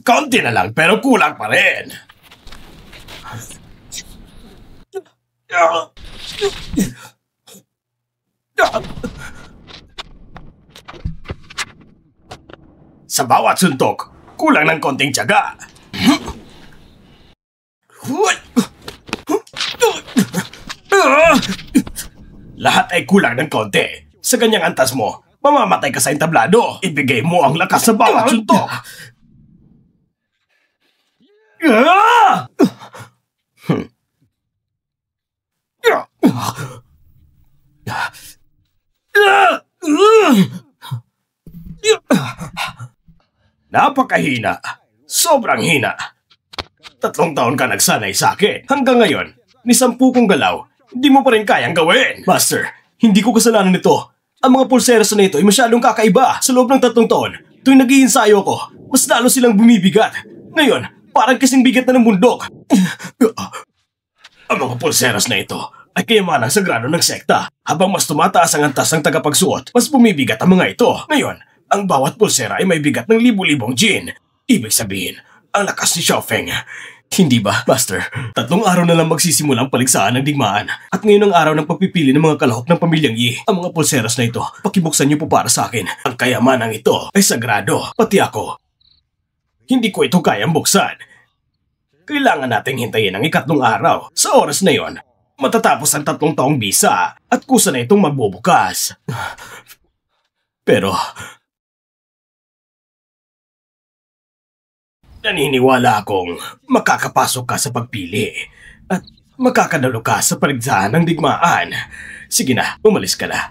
Kaunti na lang pero kulang pa rin. Sa bawat suntok, kulang ng konting tiyaga. Lahat ay kulang ng konti. Sa ganyang antas mo, mamamatay ka sa entablado. Ibigay mo ang lakas sa bawat suntok. Napakahina. Sobrang hina. 3 taon ka nagsanay sa akin. Hanggang ngayon, ni 10 kong galaw, hindi mo pa rin kayang gawin. Master, hindi ko kasalanan nito. Ang mga pulseras na ito ay masyadong kakaiba. Sa loob ng 3 taon, tuwing nag-iinsayo ko, mas lalo silang bumibigat. Ngayon, parang kasing bigat na ng bundok. Ang mga pulseras na ito ay kayamanang sagrado ng sekta. Habang mas tumataas ang antas ng tagapagsuot, mas bumibigat ang mga ito. Ngayon, ang bawat pulsera ay may bigat ng libu-libong jin. Ibig sabihin, ang lakas ni Xiaofeng. Hindi ba, Master? 3 araw na lang magsisimula ang paligsahan ng digmaan. At ngayon ang araw ng pagpipili ng mga kalahok ng pamilyang Yi. Ang mga pulseras na ito, pakibuksan niyo po para sa akin. Ang kayamanang ito ay sagrado, pati ako. Hindi ko ito kayang buksan. Kailangan nating hintayin ang 3 araw. Sa oras na yon, matatapos ang 3 taong bisa at kusa na itong magbubukas. Pero naniniwala akong makakapasok ka sa pagpili at makakadalo ka sa paligsahan ng digmaan. Sige na, umalis ka na.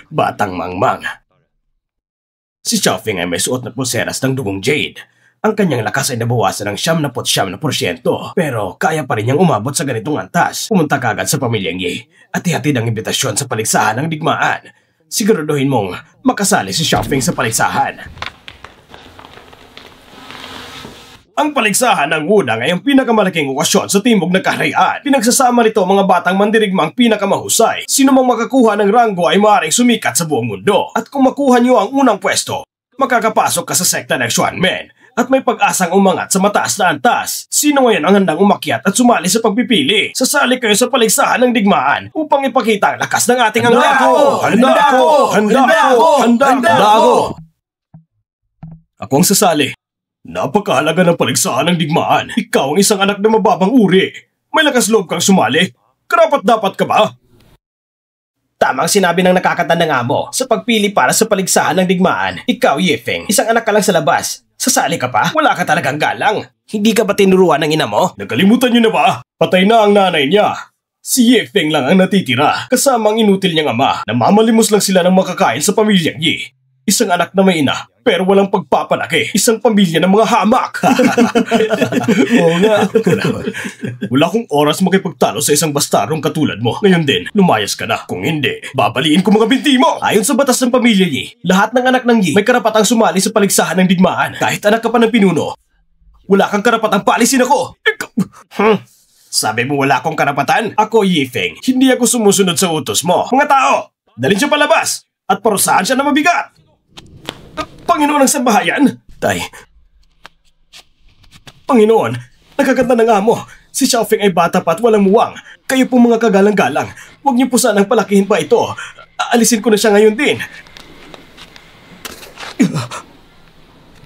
Batang mangmang. Si Xiaofeng ay may suot na pulseras ng dugong jade. Ang kanyang lakas ay nabawasan ng 79%, pero kaya pa rin niyang umabot sa ganitong antas. Pumunta kagad sa pamilyang Yi at ihatid ang imbitasyon sa paligsahan ng digmaan. Siguraduhin mong makasali si Xiaofeng sa paligsahan. Ang paligsahan ng Wudang ay ang pinakamalaking okasyon sa timog ng kaharian. Pinagsasama nito ang mga batang mandirigmang pinakamahusay. Sino mang makakuha ng ranggo ay maaaring sumikat sa buong mundo. At kung makuha niyo ang unang pwesto, makakapasok ka sa sekta ng Xuanmen at may pag-asang umangat sa mataas na antas. Sino ngayon ang handang umakyat at sumali sa pagpipili? Sasali kayo sa paligsahan ng digmaan upang ipakita ang lakas ng ating Handa ako! Handa ako! Handa ako! Ako ang sasali. Napakahalaga ng paligsahan ng digmaan. Ikaw ang isang anak na mababang uri. May lakas loob kang sumali. Karapat-dapat ka ba? Tamang sinabi ng nakakatandang amo. Sa pagpili para sa paligsahan ng digmaan, ikaw, Yifeng, isang anak ka lang sa labas. Sasali ka pa? Wala ka talagang galang. Hindi ka ba tinuruan ng ina mo? Nakalimutan niyo na ba? Patay na ang nanay niya. Si Yifeng lang ang natitira, kasama ang inutil niyang ama. Namamalimos lang sila ng makakain sa pamilyang Yi. Isang anak na may ina, pero walang pagpapalaki. Isang pamilya ng mga hamak. Oo nga. Wala akong oras makipagtalo sa isang bastarong katulad mo. Ngayon din, lumayas ka na. Kung hindi, babaliin ko mga binti mo. Ayon sa batas ng pamilya Yi, lahat ng anak ng Yi may karapatang sumali sa paligsahan ng digmaan. Kahit anak ka pa ng pinuno, wala kang karapatang paalisin ako. Sabi mo wala akong karapatan? Ako, Yifeng, hindi ako sumusunod sa utos mo. Mga tao, dalhin siya palabas at parusahan siya na mabigat. Panginoon ng sambahayan? Tay. Panginoon, nakaganda ng amo. Si Xiaofeng ay bata pa at walang muwang. Kayo po mga kagalang-galang. Huwag niyo po sanang palakihin pa ito. Aalisin ko na siya ngayon din.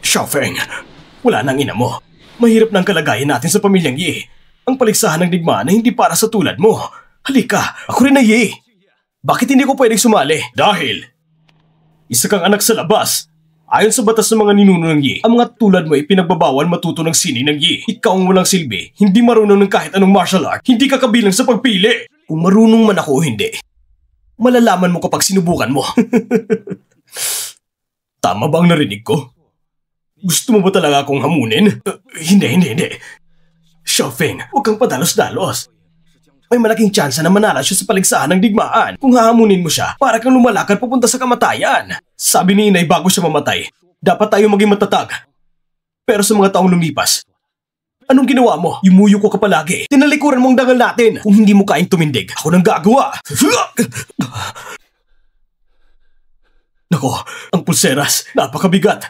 Xiaofeng, wala nang ina mo. Mahirap na ang kalagayan natin sa pamilyang Yi. Ang paligsahan ng digmaan ay hindi para sa tulad mo. Halika, ako rin na Yi. Bakit hindi ko pwedeng sumali? Dahil isa kang anak sa labas. Ayon sa batas ng mga ninuno ng Yi, ang mga tulad mo ay pinagbabawal matuto ng sining ng Yi. Ikaw ang walang silbi, hindi marunong ng kahit anong martial art, hindi ka kabilang sa pagpili. Kung marunong man ako o hindi, malalaman mo kapag sinubukan mo. Tama ba ang narinig ko? Gusto mo ba talaga akong hamunin? Hindi. Xiaofeng, huwag kang padalos-dalos. May malaking tsansa na manalo siya sa paligsahan ng digmaan. Kung hahamunin mo siya, para kang lumalakad papunta sa kamatayan. Sabi ni inay bago siya mamatay, dapat tayo maging matatag. Pero sa mga taong lumipas, Anong ginawa mo? Yumuyo ko ka palagi. Tinalikuran mo ang dangal natin. Kung hindi mo kain tumindig, ako nang gagawa. Nako, ang pulseras, napakabigat.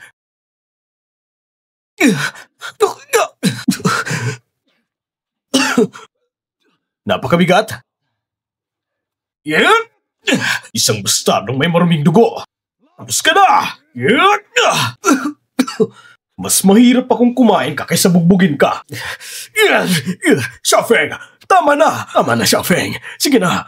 Napakabigat. Isang bastardong may maruming dugo. Tapos ka na! Mas mahirap akong kumain ka kaysa bugbugin ka. Xiaofeng! Tama na! Tama na, Xiaofeng. Sige na.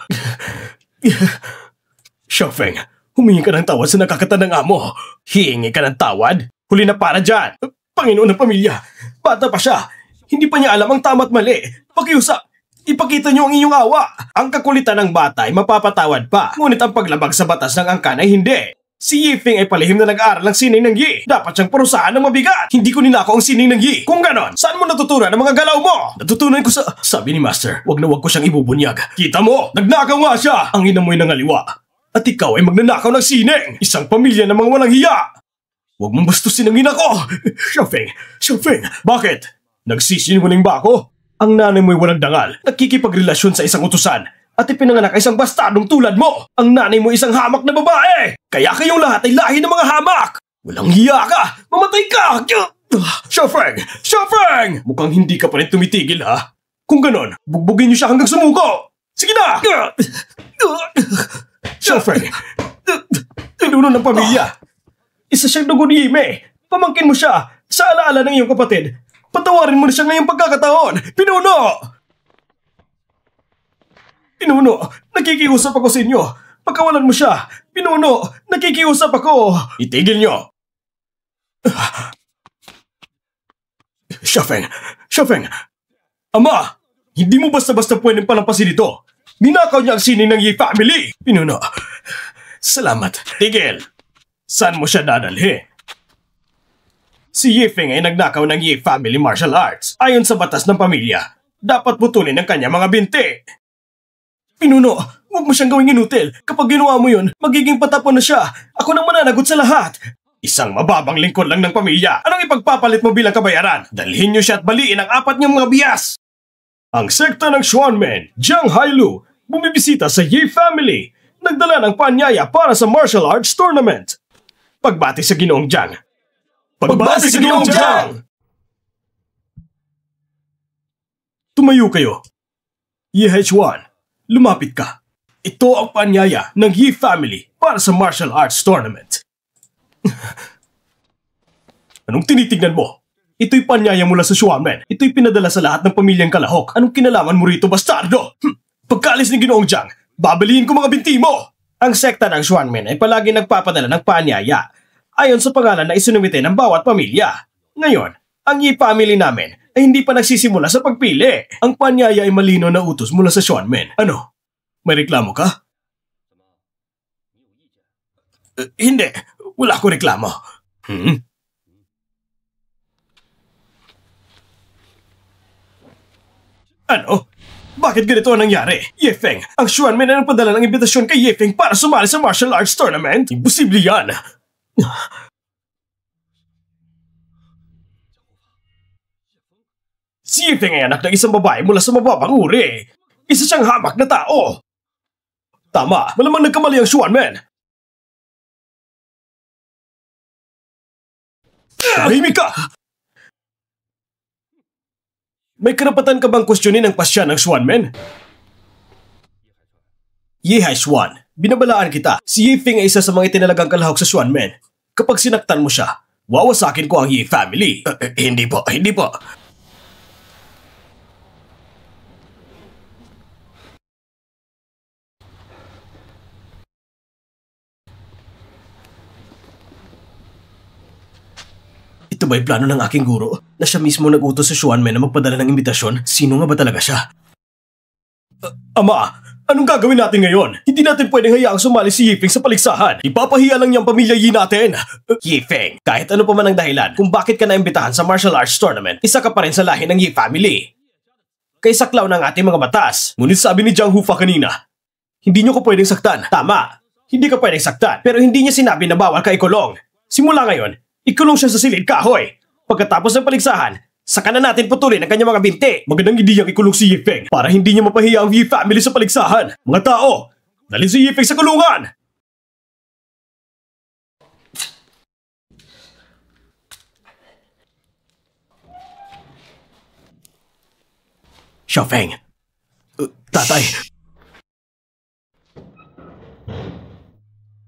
Xiaofeng, humingi ka ng tawad sa nakakatanang amo. Hihingi ka ng tawad? Huli na para dyan. Panginoon ng pamilya. Bata pa siya. Hindi pa niya alam ang tama at mali. Pakiusap. Ipakita niyo ang inyong awa. Ang kakulitan ng bata ay mapapatawad pa. Ngunit ang paglabag sa batas ng angkan ay hindi. Si Yifeng ay palihim na nag-aaral ng sining ng Yi. Dapat siyang parusahan ng mabigat. Hindi ko ninako ang sining ng Yi. Kung ganon, saan mo natutunan ang mga galaw mo? Natutunan ko sa... Sabi ni Master, wag na wag ko siyang ibubunyag. Kita mo, nagnakaw nga siya. Ang ina mo'y nangaliwa. At ikaw ay magnanakaw ng sining. Isang pamilya ng mga walang hiya. Wag mong bastusin ang ina ko. Xiaofeng, bakit? Nagsisinungaling ba ako? Ang nanay mo'y walang dangal, nakikipagrelasyon sa isang utusan, at ipinanganak ay isang bastardong tulad mo. Ang nanay mo isang hamak na babae. Kaya kayong lahat ay lahi ng mga hamak. Walang hiya ka! Mamatay ka! Xiaofeng! Mukhang hindi ka pa rin tumitigil, ha? Kung ganon, bugbugin niyo siya hanggang sumuko! Sige na! Xiaofeng! Tinuno ng pamilya! Isa siyang dugo ni Yime! Pamangkin mo siya! Sa alaala ng iyong kapatid! Patawarin mo na siya ngayong pagkakataon! Pinuno! Pinuno, nakikiusap ako sa inyo! Pagkawalan mo siya! Pinuno, nakikiusap ako! Itigil niyo! Xiaofeng! Ama! Hindi mo basta-basta pwedeng palampasin ito! Ninakaw niya ang sining ng Yi family! Pinuno, salamat. Tigil! Saan mo siya dadalhin? Si Yifeng ay nagnakaw ng Yi family martial arts. Ayon sa batas ng pamilya, dapat putulin ang kanya mga binti. Pinuno, huwag mo siyang gawing inutil. Kapag ginawa mo yun, magiging patapon na siya. Ako nang mananagot sa lahat. Isang mababang lingkod lang ng pamilya. Anong ipagpapalit mo bilang kabayaran? Dalhin niyo siya at baliin ang 4 niyang mga bias. Ang sekta ng Xuanmen, Jiang Hailu, bumibisita sa Yi family. Nagdala ng panyaya para sa martial arts tournament. Pagbati sa Ginoong Jiang. Pagbati sa Ginoong Jiang! Tumayo kayo. Yi Haichuan, lumapit ka. Ito ang panyaya ng Yi family para sa martial arts tournament. Anong tinitignan mo? Ito'y panyaya mula sa Xuanmen. Ito'y pinadala sa lahat ng pamilyang kalahok. Anong kinalaman mo rito, bastardo? Pagkaalis ni Ginoong Jiang, babalihin ko mga binti mo! Ang sekta ng Xuanmen ay palagi nagpapadala ng panyaya ayon sa pangalan na isinumite ng bawat pamilya. Ngayon, ang Yi family namin ay hindi pa nagsisimula sa pagpili. Ang panyaya ay malino na utos mula sa Xuanmen. Ano? May reklamo ka? Hindi. Wala akong reklamo. Ano? Bakit ganito ang nangyari? Yifeng, ang Xuanmen ay nagpadala ng imbitasyon kay Yifeng para sumali sa martial arts tournament? Imposible yan! Si Yifeng ay anak ng isang babae mula sa mababang uri. Isa siyang hamak na tao. Tama, malamang nagkamali ang Xuanmen. Tahimik ka! May karapatan ka bang kwestiyonin ang pasya ng Xuanmen? Yi Haichuan, binabalaan kita. Si Yifeng ay isa sa mga itinalagang kalahok sa Xuanmen. Kapag sinaktan mo siya, wawasakin ko ang Yi family. Hindi po. Ito ba'y plano ng aking guro? Na siya mismo nag-utos sa Xuanmen na magpadala ng imbitasyon? Sino nga ba talaga siya? Ama, anong gagawin natin ngayon? Hindi natin pwedeng hayaang sumali si Yifeng sa paligsahan. Ipapahiya lang niyang pamilya Yi natin. Yifeng, kahit ano pa man ang dahilan kung bakit ka naimbitahan sa martial arts tournament, isa ka pa rin sa lahi ng Yi family. Kay saklaw ng ating mga batas. Ngunit sabi ni Jiang Hufa kanina, hindi niyo ko pwedeng saktan. Tama, hindi ka pwedeng saktan. Pero hindi niya sinabi na bawal ka ikulong. Simula ngayon, ikulong siya sa silid kahoy. Pagkatapos ng paligsahan, Saka na natin putulin ang kanyang mga binti. Magandang ideyang ikulong si Yifeng para hindi niya mapahiya ang Yi family sa paligsahan. Mga tao, dalhin si Yifeng sa kulungan! Xiaofeng. Tatay.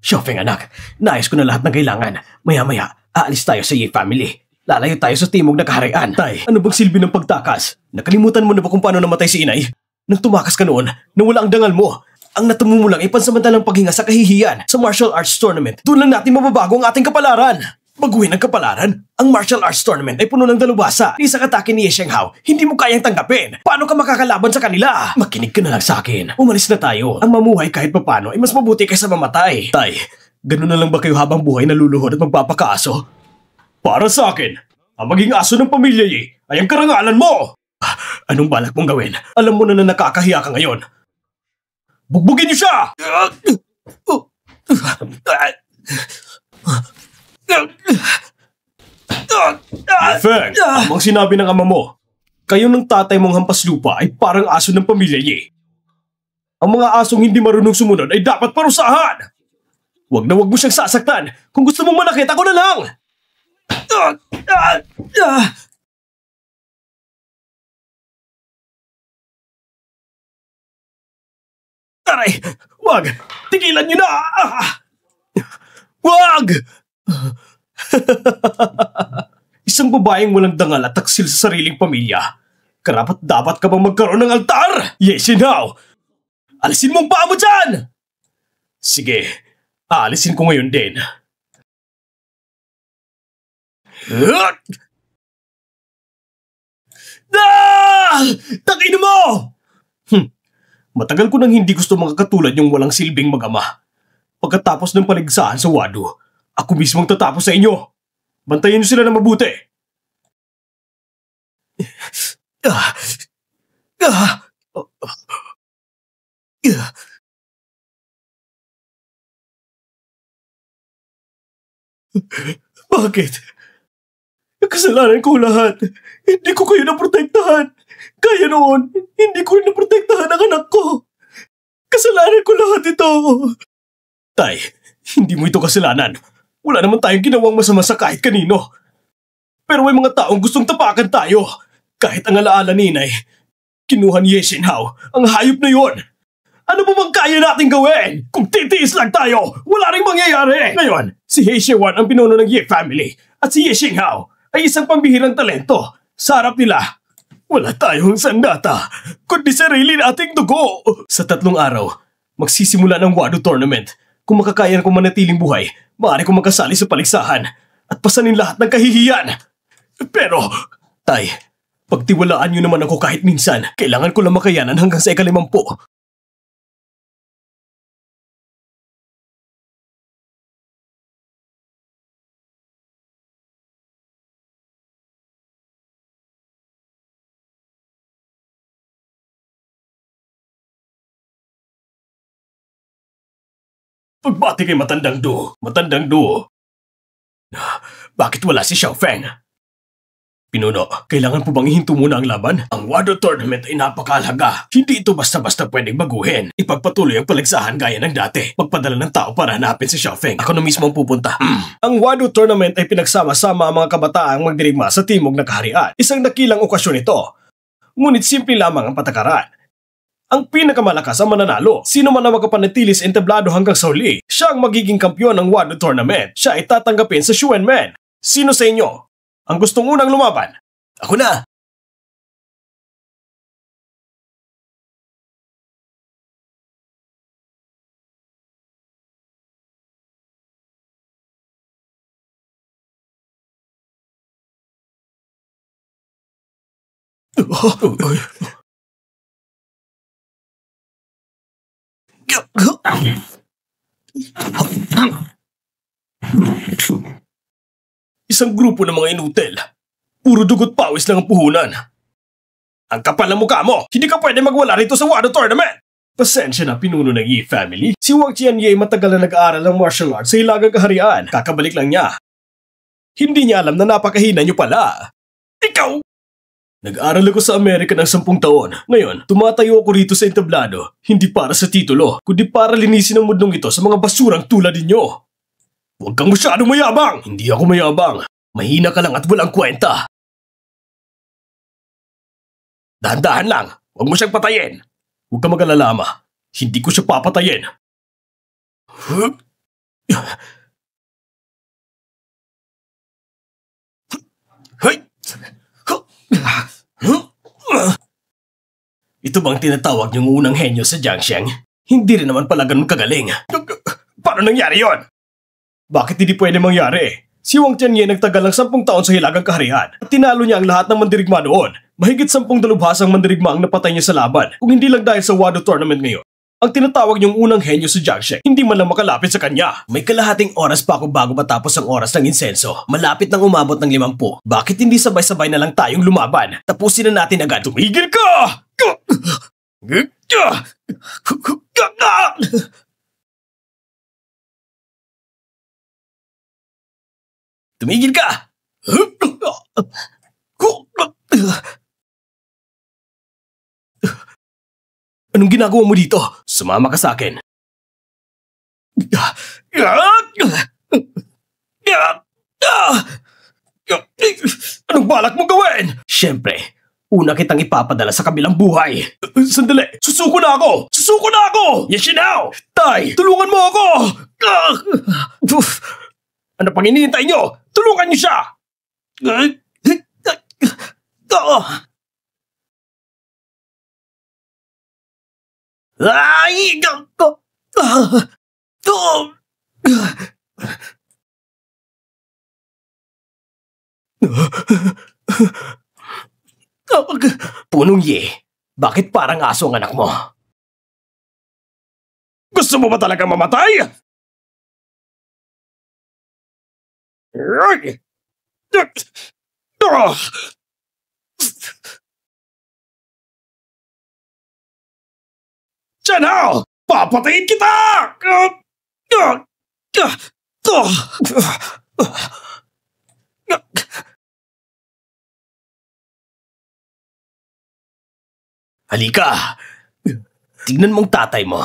Xiaofeng anak, naayos ko na lahat ng kailangan. Maya-maya, aalis tayo sa Yi family. Lalayo tayo sa timog na kaharian. Tay, ano bang silbi ng pagtakas? Nakalimutan mo na ba kung paano namatay si inay? Nang tumakas ka noon, nawala ang dangal mo. Ang natamo mo lang ay pansamantalang paghinga sa kahihiyan sa martial arts tournament. Doon lang natin mababago ang ating kapalaran. Baguhin ang kapalaran? Ang martial arts tournament ay puno ng dalubhasa. Isang atake ni Ye Shenghao, hindi mo kayang tanggapin. Paano ka makakalaban sa kanila? Makinig ka na lang sa akin. Umalis na tayo. Ang mamuhay kahit papano ay mas mabuti kaysa mamatay. Tay, ganun na lang ba kayo habang buhay naluluhod at magpapakaaso? Para sa akin, ang maging aso ng pamilya Yi ay ang karangalan mo! Anong balak mong gawin? Alam mo na nakakahiya ka ngayon. Bugbugin niyo siya! Yifeng, amang sinabi ng ama mo, kayo ng tatay mong hampas lupa ay parang aso ng pamilya Yi. Ang mga asong hindi marunong sumunod ay dapat parusahan! Huwag na huwag mo siyang sasaktan. Kung gusto mong manakit, ako na lang! Aray! Wag! Tigilan niyo na! Wag! Isang babaeng walang dangal at taksil sa sariling pamilya. Karapat dapat ka bang magkaroon ng altar? Ye Shenhao! Alisin mong paa mo dyan! Sige, aalisin ko ngayon din. Takin mo! Matagal ko nang hindi gusto mga katulad yung walang silbing mag-ama. Pagkatapos ng paligsahan sa Wado, ako mismong tatapos sa inyo. Bantayan niyo sila na mabuti. Bakit? Kasalanan ko lahat. Hindi ko kayo naprotektahan. Kaya noon, hindi ko naprotektahan ang anak ko. Kasalanan ko lahat ito. Tay, hindi mo ito kasalanan. Wala naman tayong ginawang masama sa kahit kanino. Pero may mga taong gustong tapakan tayo. Kahit ang alaala ni Inay, kinuha ni Ye Shenhao ang hayop na yon. Ano ba bang kaya nating gawin? Kung titiis lang tayo, wala ring mangyayari. Ngayon, si He Shewan ang pinuno ng Ye family at si Ye Shenhao ay isang pambihirang talento. Sa harap nila, wala tayong sandata, kundi sarili nating dugo. Sa 3 araw, magsisimula ng Wado tournament. Kung makakaya kong manatiling buhay, maaari kong magkasali sa paligsahan at pasanin lahat ng kahihiyan. Pero, Tay, pagtiwalaan niyo naman ako kahit minsan. Kailangan ko lang makayanan hanggang sa 50. Pagbati kay Matandang Du. Matandang Du. Bakit wala si Xiaofeng? Pinuno, kailangan po bang ihinto muna ang laban? Ang Wado tournament ay napakahalaga. Hindi ito basta-basta pwedeng baguhin. Ipagpatuloy ang paligsahan gaya ng dati. Magpadala ng tao para hanapin si Xiaofeng. Ako na mismo ang pupunta. Ang Wado tournament ay pinagsama-sama ang mga kabataang magdirigma sa timog na kaharian. Isang dakilang okasyon ito. Ngunit simple lamang ang patakaran. Ang pinakamalakas ang mananalo. Sino man ang makapanatili sa entablado hanggang sa huli, siya ang magiging kampyon ng Wado tournament. Siya ay tatanggapin sa Xuanmen. Sino sa inyo ang gustong unang lumaban? Ako na! Isang grupo ng mga inutil. Puro dugot pawis lang ang puhunan. Ang kapal ng mukha mo! Hindi ka pwede magwala rito sa Wado tournament! Pasensya na, pinuno ng Yi family. Si Wang Qianye matagal na nag-aaral ng martial arts sa Hilagang Kaharian. Kakabalik lang niya. Hindi niya alam na napakahina niyo pala. Ikaw! Nag-aral ako sa Amerika ng 10 taon. Ngayon, tumatayo ako rito sa entablado, hindi para sa titulo, kundi para linisin ang mundong ito sa mga basurang tulad ninyo. Huwag kang masyadong mayabang! Hindi ako mayabang. Mahina ka lang at walang kwenta. Dahan-dahan lang. Huwag mo siyang patayin. Huwag kang mag-alala, Ma. Hindi ko siya papatayin. Ito bang tinatawag niyong unang henyo sa Jiangsheng? Hindi rin naman pala ganun kagaling. Paano nangyari yon? Bakit hindi pwede mangyari? Si Wang Tianye nagtagal ng 10 taon sa Hilagang Kaharian at tinalo niya ang lahat ng mandirigma noon. Mahigit 10 dalubhasang mandirigma ang napatay niya sa laban, kung hindi lang dahil sa Wado Tournament ngayon. Ang tinatawag niyong unang henyo sa Jiangsheng, hindi man lang makalapit sa kanya. May kalahating oras pa ako bago matapos ang oras ng insenso. Malapit nang umabot ng 50. Bakit hindi sabay-sabay na lang tayong lumaban? Tapusin na natin agad. Tumigil ka! Tumigil ka! Anong ginagawa mo dito? Sumama ka sa akin. Anong balak mo gawin? Siyempre, una kitang ipapadala sa kabilang buhay. Sandali, susuko na ako! Susuko na ako! Yashinaw! Tay, tulungan mo ako! Ano pang hinihintay nyo? Tulungan niyo siya! Ay! Punong Ye, bakit parang aso ang anak mo? Gusto mo ba talaga mamatay? Chanao! Papatayin kita! Halika! Tignan mong tatay mo.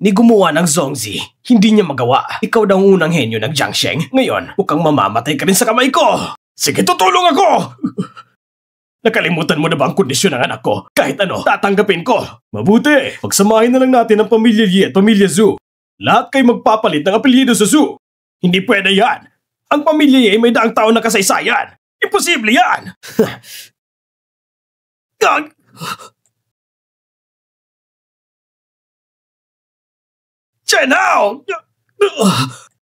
Ni gumawa ng Zongzi, hindi niya magawa. Ikaw daw ang unang henyo ng Jiangsheng. Ngayon, mukhang mamamatay ka rin sa kamay ko. Sige, tutulong ako! Nakalimutan mo na ba ang kondisyon ng anak ko? Kahit ano, tatanggapin ko. Mabuti, pagsamahin na lang natin ang pamilya Yi at pamilya Zhu. Lahat kayo magpapalit ng apelyido sa Zhu. Hindi pwede yan. Ang pamilya Yi may daang taon na kasaysayan. Imposible yan! Chenao!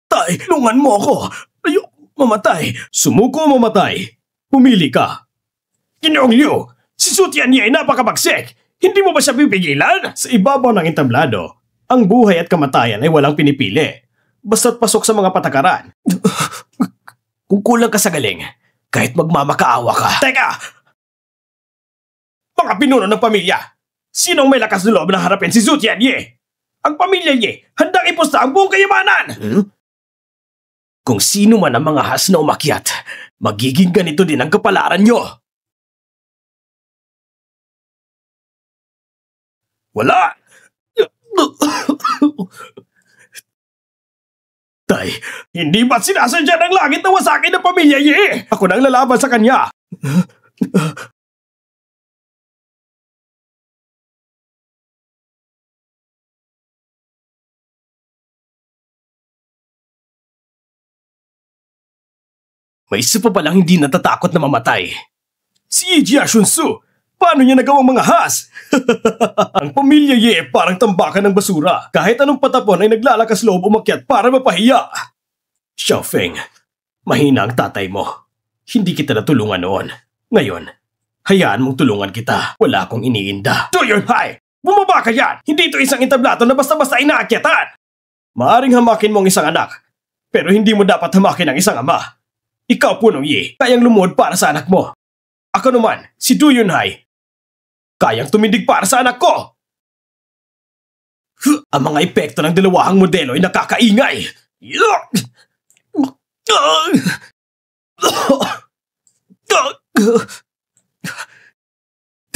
Tay, tulungan mo ako. Ayok, mamatay. Sumuko o mamatay. Pumili ka. Ginoong Liu, si Su Tianye ay napakabagsik. Hindi mo ba siya pipigilan? Sa ibabaw ng entablado, ang buhay at kamatayan ay walang pinipili. Basta't pasok sa mga patakaran. Kung kulang ka sa galing, kahit magmamakaawa ka. Teka! Mga pinuno ng pamilya, sinong may lakas na loob na harapin si Su Tianye? Ang pamilya niya, handang ipusta ang buong kayamanan! Kung sino man ang mga has na umakyat, magiging ganito din ang kapalaran nyo. Wala! Tay, hindi ba't sinasadya ng langit na wasakin ng pamilya niya? Ako nang lalaban sa kanya. May isa pa palang hindi natatakot na mamatay. Si Jia Shunsu, paano niya nagawang mga has? Ang pamilya Ye parang tambakan ng basura. Kahit anong patapon ay naglalakas loob umakyat para mapahiya. Xiao Feng, mahina ang tatay mo. Hindi kita natulungan noon. Ngayon, hayaan mong tulungan kita. Wala akong iniinda. Tuyon Hai! Bumaba ka yan! Hindi ito isang intablato na basta-basta inaakyatan! Maaring hamakin mo ang isang anak, pero hindi mo dapat hamakin ang isang ama. Ikaw, Punong Yi, kayang lumuhod para sa anak mo. Ako naman, si Du Yunhai, kayang tumindig para sa anak ko. Ang mga epekto ng dalawahang modelo ay nakakaingay.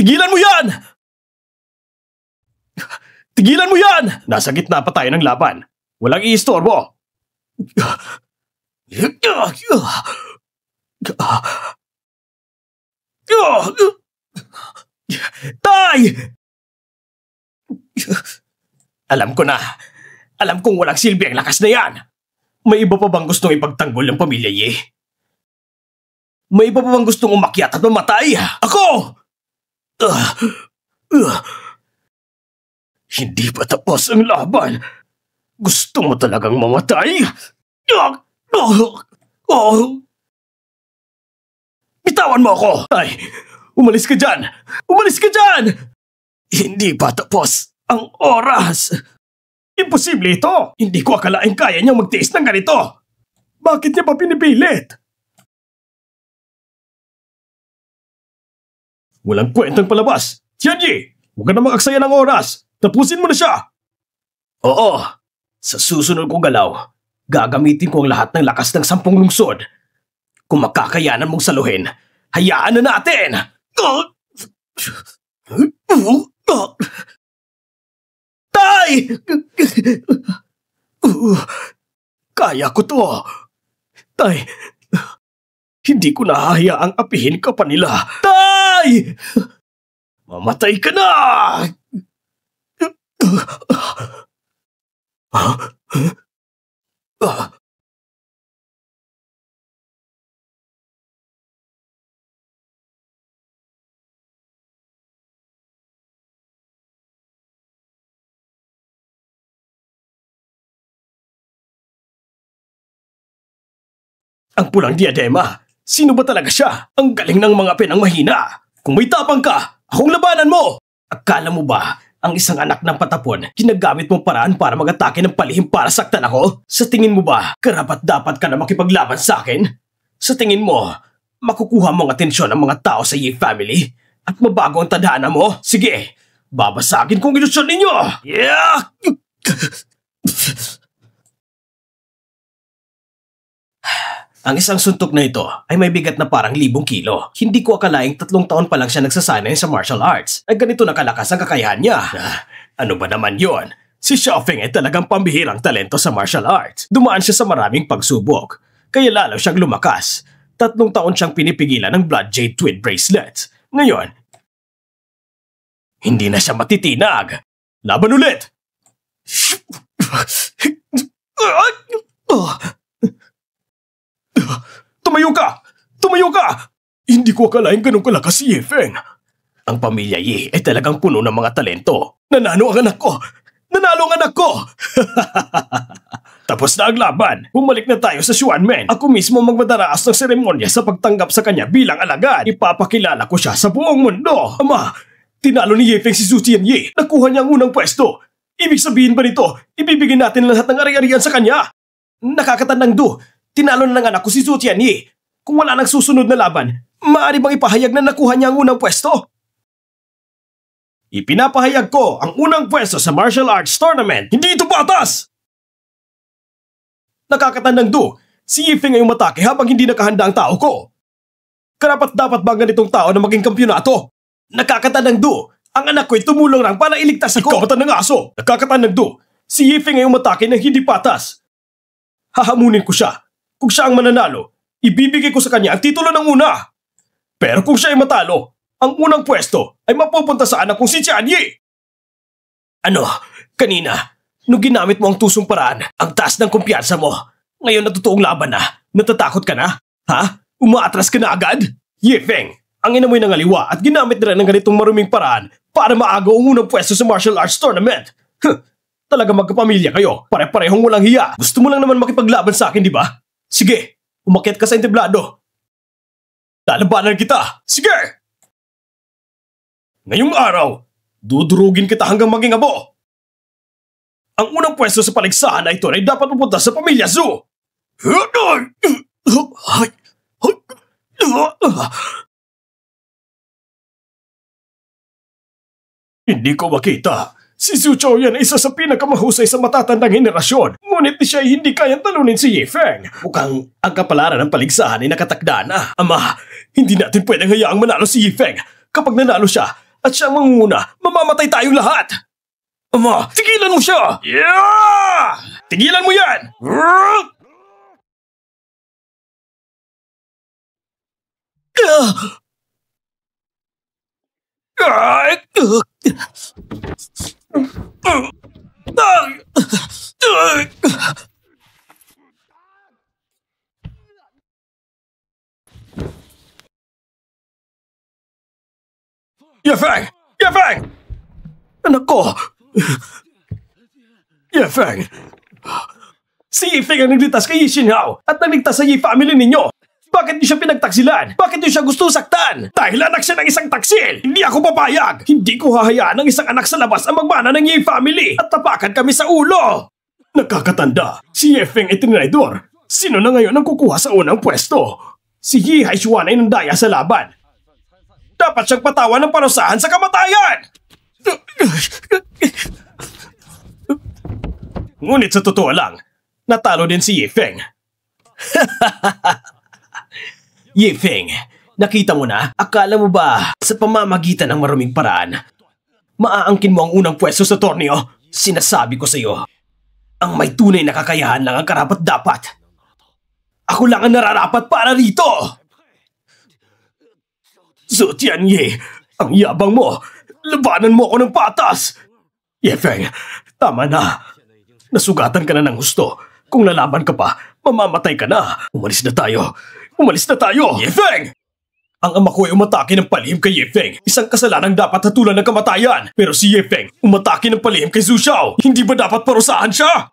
Tigilan mo yan! Tigilan mo yan! Nasa gitna pa tayo ng laban. Walang iistorbo. Tay! Alam ko na. Alam kong walang silbi ang lakas na yan. May iba pa bang gustong ipagtanggol ng pamilya Ye? May iba pa bang gustong umakyat at mamatay? Ako! Hindi pa tapos ang laban. Gusto mo talagang mamatay? Bitawan mo ako! Ay, umalis ka dyan! Umalis ka dyan! Hindi pa tapos ang oras. Imposible ito! Hindi ko akalaing kaya niyang magtiis ng ganito. Bakit niya pa pinipilit? Walang kwentang palabas. Tianyi, huwag ka na mag-aksaya ng oras. Tapusin mo na siya. Oo. Sa susunod kong galaw, gagamitin ko ang lahat ng lakas ng 10 lungsod. Kung makakayanan mong saluhin, hayaan na natin! Tay! Kaya ko to. Tay, hindi ko nahahayaang apihin ka pa nila. Tay! Mamatay ka na! Ang pulang diadema. Sino ba talaga siya? Ang galing ng mga penang mahina. Kung may tapang ka, akong labanan mo! Akala mo ba, ang isang anak ng patapon, ginagamit mong paraan para mag-atake ng palihim para saktan ako? Sa tingin mo ba, karapat-dapat ka na makipaglaban sa akin? Sa tingin mo, makukuha mong atensyon ang mga tao sa Ye family? At mabago ang tadhana mo? Sige, babasagin kong ilusyon ninyo! Yeah! Ang isang suntok na ito ay may bigat na parang 1,000 kilo. Hindi ko akalaing 3 taon pa lang siya nagsasanay sa martial arts ay ganito nakalakas ang kakayahan niya. Ano ba naman yon? Si Xiaofeng ay talagang pambihirang talento sa martial arts. Dumaan siya sa maraming pagsubok. Kaya lalo siyang lumakas. 3 taon siyang pinipigilan ng Blood Jade Twin Bracelets. Ngayon, hindi na siya matitinag. Laban ulit! Tumayo ka! Tumayo ka! Hindi ko akalaing ganun kalakas si Ye Feng. Ang pamilya Ye ay talagang puno ng mga talento. Nanalo ang anak ko! Nanalo ang anak ko! Tapos na ang laban. Bumalik na tayo sa Xuanmen. Ako mismo magmadaraas ng seremonya sa pagtanggap sa kanya bilang alagad. Ipapakilala ko siya sa buong mundo. Ama, tinalo ni Ye Feng si Zhu Tianyi. Nakuha niya ang unang pwesto. Ibig sabihin ba nito, ibibigay natin lahat ng ari-arian sa kanya? Nakakatandang do. Tinalo na ng anak ko si Zhu Tianyi. Kung wala nang susunod na laban, maaari bang ipahayag na nakuha niya ang unang pwesto? Ipinapahayag ko ang unang pwesto sa martial arts tournament. Hindi ito batas! Nakakatandang do, si Ye Feng ay umatake habang hindi nakahanda ang tao ko. Karapat-dapat ba ganitong tao na maging kampyonato? Nakakatandang do, ang anak ko ay tumulong lang para iligtas ako. Ikaw ng aso! Nakakatandang do, si Ye Feng ay umatake ng hindi patas. Hahamunin ko siya. Kung siya ang mananalo, ibibigay ko sa kanya ang titulo ng una. Pero kung siya ay matalo, ang unang pwesto ay mapupunta sa anak kong si Tianyi. Ano, kanina, nung ginamit mo ang tusong paraan, ang taas ng kumpiyansa mo, ngayon na totoong laban na, natatakot ka na? Ha? Umaatras ka na agad? Ye Feng, ang ina mo'y nangaliwa at ginamit na rin ng ganitong maruming paraan para maagaw ang unang pwesto sa martial arts tournament. Talaga magkapamilya kayo, pare-parehong walang hiya. Gusto mo lang naman makipaglaban sa akin, di ba? Sige, umakyat ka sa entablado. Lalabanan kita. Sige! Ngayong araw, dudurugin kita hanggang maging abo. Ang unang pwesto sa paligsahan na ito ay dapat pupunta sa pamilya Zhu. Hindi ko makita. Si Zhu Chaoyan ay isa sa pinakamahusay sa matatandang henerasyon. Ngunit siya ay hindi kayang talunin si Ye Feng. Mukhang ang kapalaran ng paligsahan ay nakatakda na. Ama, hindi natin pwedeng hayaang manalo si Ye Feng. Kapag nanalo siya, at siya ang mangunguna, mamamatay tayong lahat. Ama, tigilan mo siya! Yeah! Tigilan mo yan! Yefeng! Yefeng! Anak ko! Yefeng! Si Yefeng ang nagligtas kay Yi Xinhao at nagligtas sa Yi family ninyo! Bakit niyo siya pinagtaksilan? Bakit niyo siya gusto saktan? Dahil anak siya ng isang taksil! Hindi ako papayag! Hindi ko hahayaan ng isang anak sa labas ang magmana ng Yi family at tapakan kami sa ulo! Nakakatanda, si Yefeng ay tinraidor. Sino na ngayon ang kukuha sa unang pwesto? Si Yi Haishuan ay nandaya sa laban. Dapat siyang patawan ng parusahan sa kamatayan! Ngunit sa totoo lang, natalo din si Yefeng. Yefeng, nakita mo na? Akala mo ba sa pamamagitan ng maruming paraan, maaangkin mo ang unang pwesto sa torneo? Sinasabi ko sa iyo, ang may tunay na kakayahan lang ang karapat-dapat. Ako lang ang nararapat para rito! Zhou Tianyi, ang yabang mo! Labanan mo ako ng patas! Yefeng, tama na. Nasugatan ka na ng husto. Kung lalaban ka pa, mamamatay ka na. Umalis na tayo. Umalis na tayo! Yefeng! Ang ama ko ay umatake ng palihim kay Yefeng. Isang kasalanang dapat hatulan ng kamatayan. Pero si Yefeng, umatake ng palihim kay Zhu Xiao. Hindi ba dapat parusahan siya?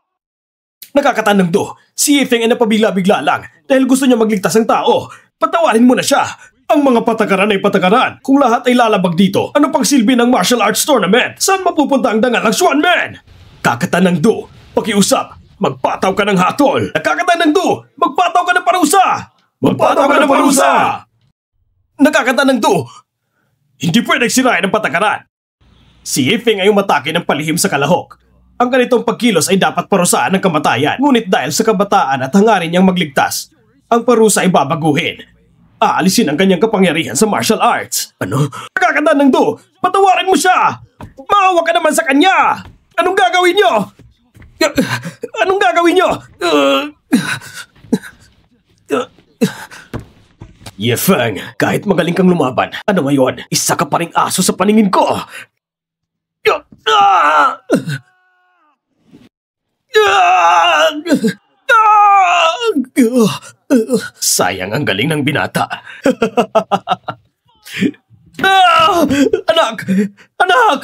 Nakakatanong do, si Yefeng ay napabigla-bigla lang dahil gusto niya magligtas ng tao. Patawarin mo na siya. Ang mga patakaran ay patakaran. Kung lahat ay lalabag dito, ano pang silbi ng martial arts tournament? Saan mapupunta ang dangal ng Xuanmen? Kakatanang do, pakiusap. Magpataw ka ng hatol. Nakakatanang do, magpataw ka ng parusa. Magpataw ka ng parusa! Nakakatanang to! Hindi pwedeng sirain ang patakaran. Si Yefeng ay umatake ng palihim sa kalahok. Ang ganitong pagkilos ay dapat parusahan ng kamatayan. Ngunit dahil sa kabataan at hangarin niyang magligtas, ang parusa ay babaguhin. Aalisin ang kanyang kapangyarihan sa martial arts. Ano? Nakakatanang to! Patawarin mo siya! Maawa ka naman sa kanya! Anong gagawin niyo? Anong gagawin niyo? Yefeng, kahit magaling kang lumaban, ano ngayon? Isa ka pa ring aso sa paningin ko! Sayang ang galing ng binata. Anak! Anak!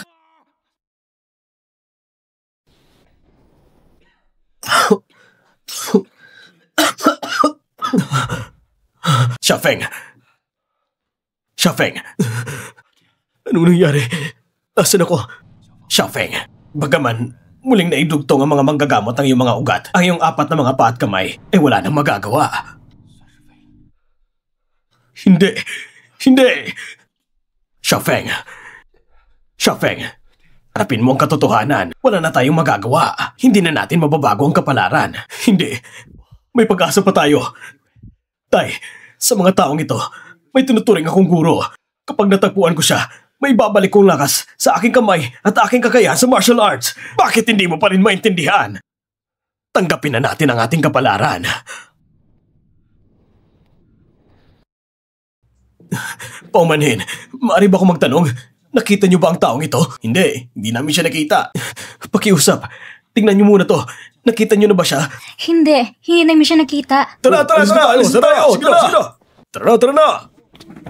Xiaofeng! Xiaofeng! Anong nangyari? Nasaan ako? Xiaofeng, bagaman muling naidugtong ang mga manggagamot ang iyong mga ugat, ang iyong apat na mga paa at kamay ay wala nang magagawa. Hindi! Hindi! Xiaofeng! Xiaofeng! Harapin mo ang katotohanan. Wala na tayong magagawa. Hindi na natin mababago ang kapalaran. Hindi. May pag-asa pa tayo. Tay, sa mga taong ito, may tinuturing akong guro. Kapag natagpuan ko siya, may babalik kong lakas sa aking kamay at aking kakayahan sa martial arts. Bakit hindi mo pa rin maintindihan? Tanggapin na natin ang ating kapalaran. Paumanhin, maaari ba akong magtanong? Nakita niyo ba ang taong ito? Hindi namin siya nakita. Pakiusap, tingnan niyo muna to. Nakita niyo na ba siya? Hindi namin siya nakita. Tara! Alis na tayo! Tara na!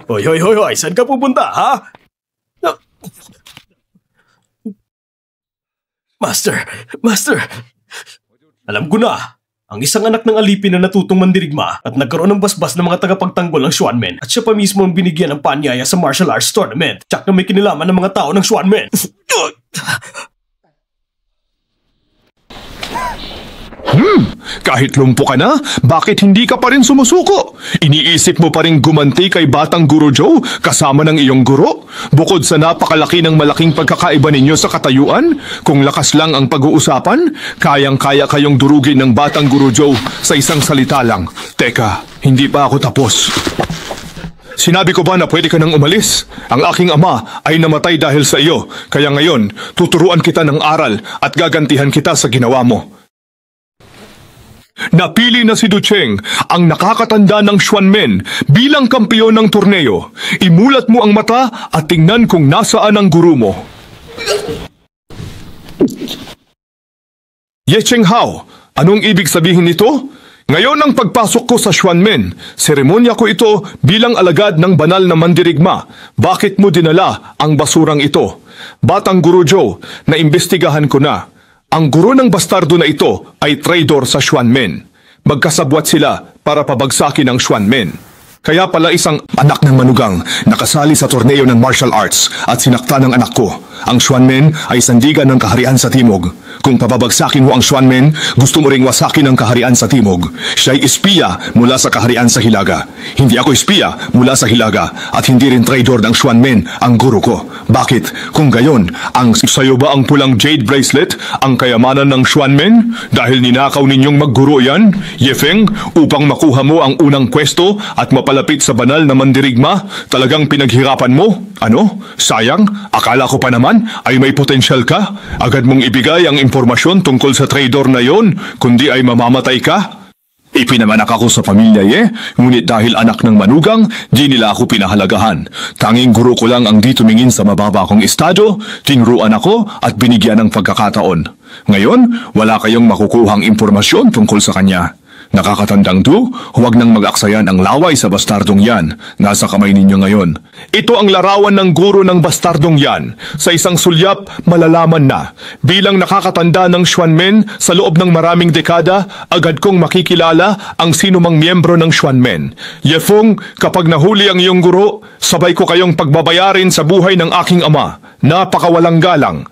Hoy! Saan ka pupunta, ha? Master! Alam ko na. Ang isang anak ng alipin na natutong mandirigma at nagkaroon ng basbas ng mga tagapagtanggol ng Xuanmen at siya pa mismo ang binigyan ng paanyaya sa martial arts tournament. Tsak na may kinilaman ng mga tao ng Xuanmen. Kahit lumpo ka na, bakit hindi ka pa rin sumusuko? Iniisip mo pa rin gumanti kay Batang Guro Joe kasama ng iyong guro? Bukod sa napakalaki ng malaking pagkakaiba ninyo sa katayuan, kung lakas lang ang pag-uusapan, kayang-kaya kayong durugin ng Batang Guro Joe sa isang salita lang. Teka, hindi pa ako tapos. Sinabi ko ba na pwede ka nang umalis? Ang aking ama ay namatay dahil sa iyo, kaya ngayon tuturuan kita ng aral at gagantihan kita sa ginawa mo. Napili na si Ducheng, ang nakakatanda ng Xuanmen, bilang kampiyon ng torneo. Imulat mo ang mata at tingnan kung nasaan ang guru mo. Ye Chenghao, anong ibig sabihin nito? Ngayon ang pagpasok ko sa Xuanmen, seremonya ko ito bilang alagad ng banal na mandirigma. Bakit mo dinala ang basurang ito? Batang Guru Zhou, naimbestigahan ko na. Ang guro ng bastardo na ito ay traidor sa Xuanmen. Magkasabwat sila para pabagsakin ang Xuanmen. Kaya pala isang anak ng manugang nakasali sa torneo ng martial arts at sinakta ng anak ko. Ang Xuanmen ay sandigan ng kaharian sa timog. Kung pababagsakin mo ang Xuanmen, gusto mo ring wasakin ang kaharian sa timog. Siya'y espiya mula sa kaharian sa Hilaga. Hindi ako espiya mula sa Hilaga at hindi rin traidor ng Xuanmen ang guro ko. Bakit? Kung gayon, ang sayo ba ang pulang jade bracelet ang kayamanan ng Xuanmen? Dahil ninakaw ninyong magguro yan, Yefeng, upang makuha mo ang unang pwesto at mapalapit sa banal na mandirigma, talagang pinaghirapan mo? Ano? Sayang? Akala ko pa naman ay may potensyal ka. Agad mong ibigay ang impormasyon tungkol sa traidor na yon, kundi ay mamamatay ka? Ipinamanak ako sa pamilya ngunit dahil anak ng manugang, di nila ako pinahalagahan. Tanging guro ko lang ang di tumingin sa mababa kong estado, tinruan ako at binigyan ng pagkakataon. Ngayon, wala kayong makukuhang impormasyon tungkol sa kanya. Nakakatandang Du, huwag nang mag-aksayan ang laway sa bastardong yan. Nasa kamay ninyo ngayon. Ito ang larawan ng guro ng bastardong yan. Sa isang sulyap, malalaman na. Bilang nakakatanda ng Xuanmen sa loob ng maraming dekada, agad kong makikilala ang sinumang miyembro ng Xuanmen. Yefeng, kapag nahuli ang iyong guro, sabay ko kayong pagbabayarin sa buhay ng aking ama. Napakawalang galang.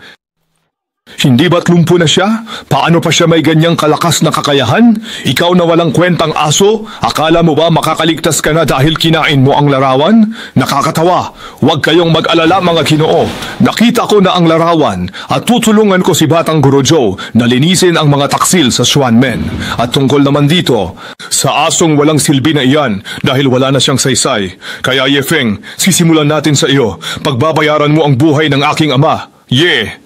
Hindi ba't lumpo na siya? Paano pa siya may ganyang kalakas na kakayahan? Ikaw na walang kwentang aso? Akala mo ba makakaligtas ka na dahil kinain mo ang larawan? Nakakatawa. Huwag kayong mag-alala mga Ginoo. Nakita ko na ang larawan at tutulungan ko si Batang Guru Zhou na linisin ang mga taksil sa Xuanmen. At tungkol naman dito, sa asong walang silbi na iyan dahil wala na siyang saysay. Kaya Yefeng, sisimulan natin sa iyo. Pagbabayaran mo ang buhay ng aking ama. Yeah!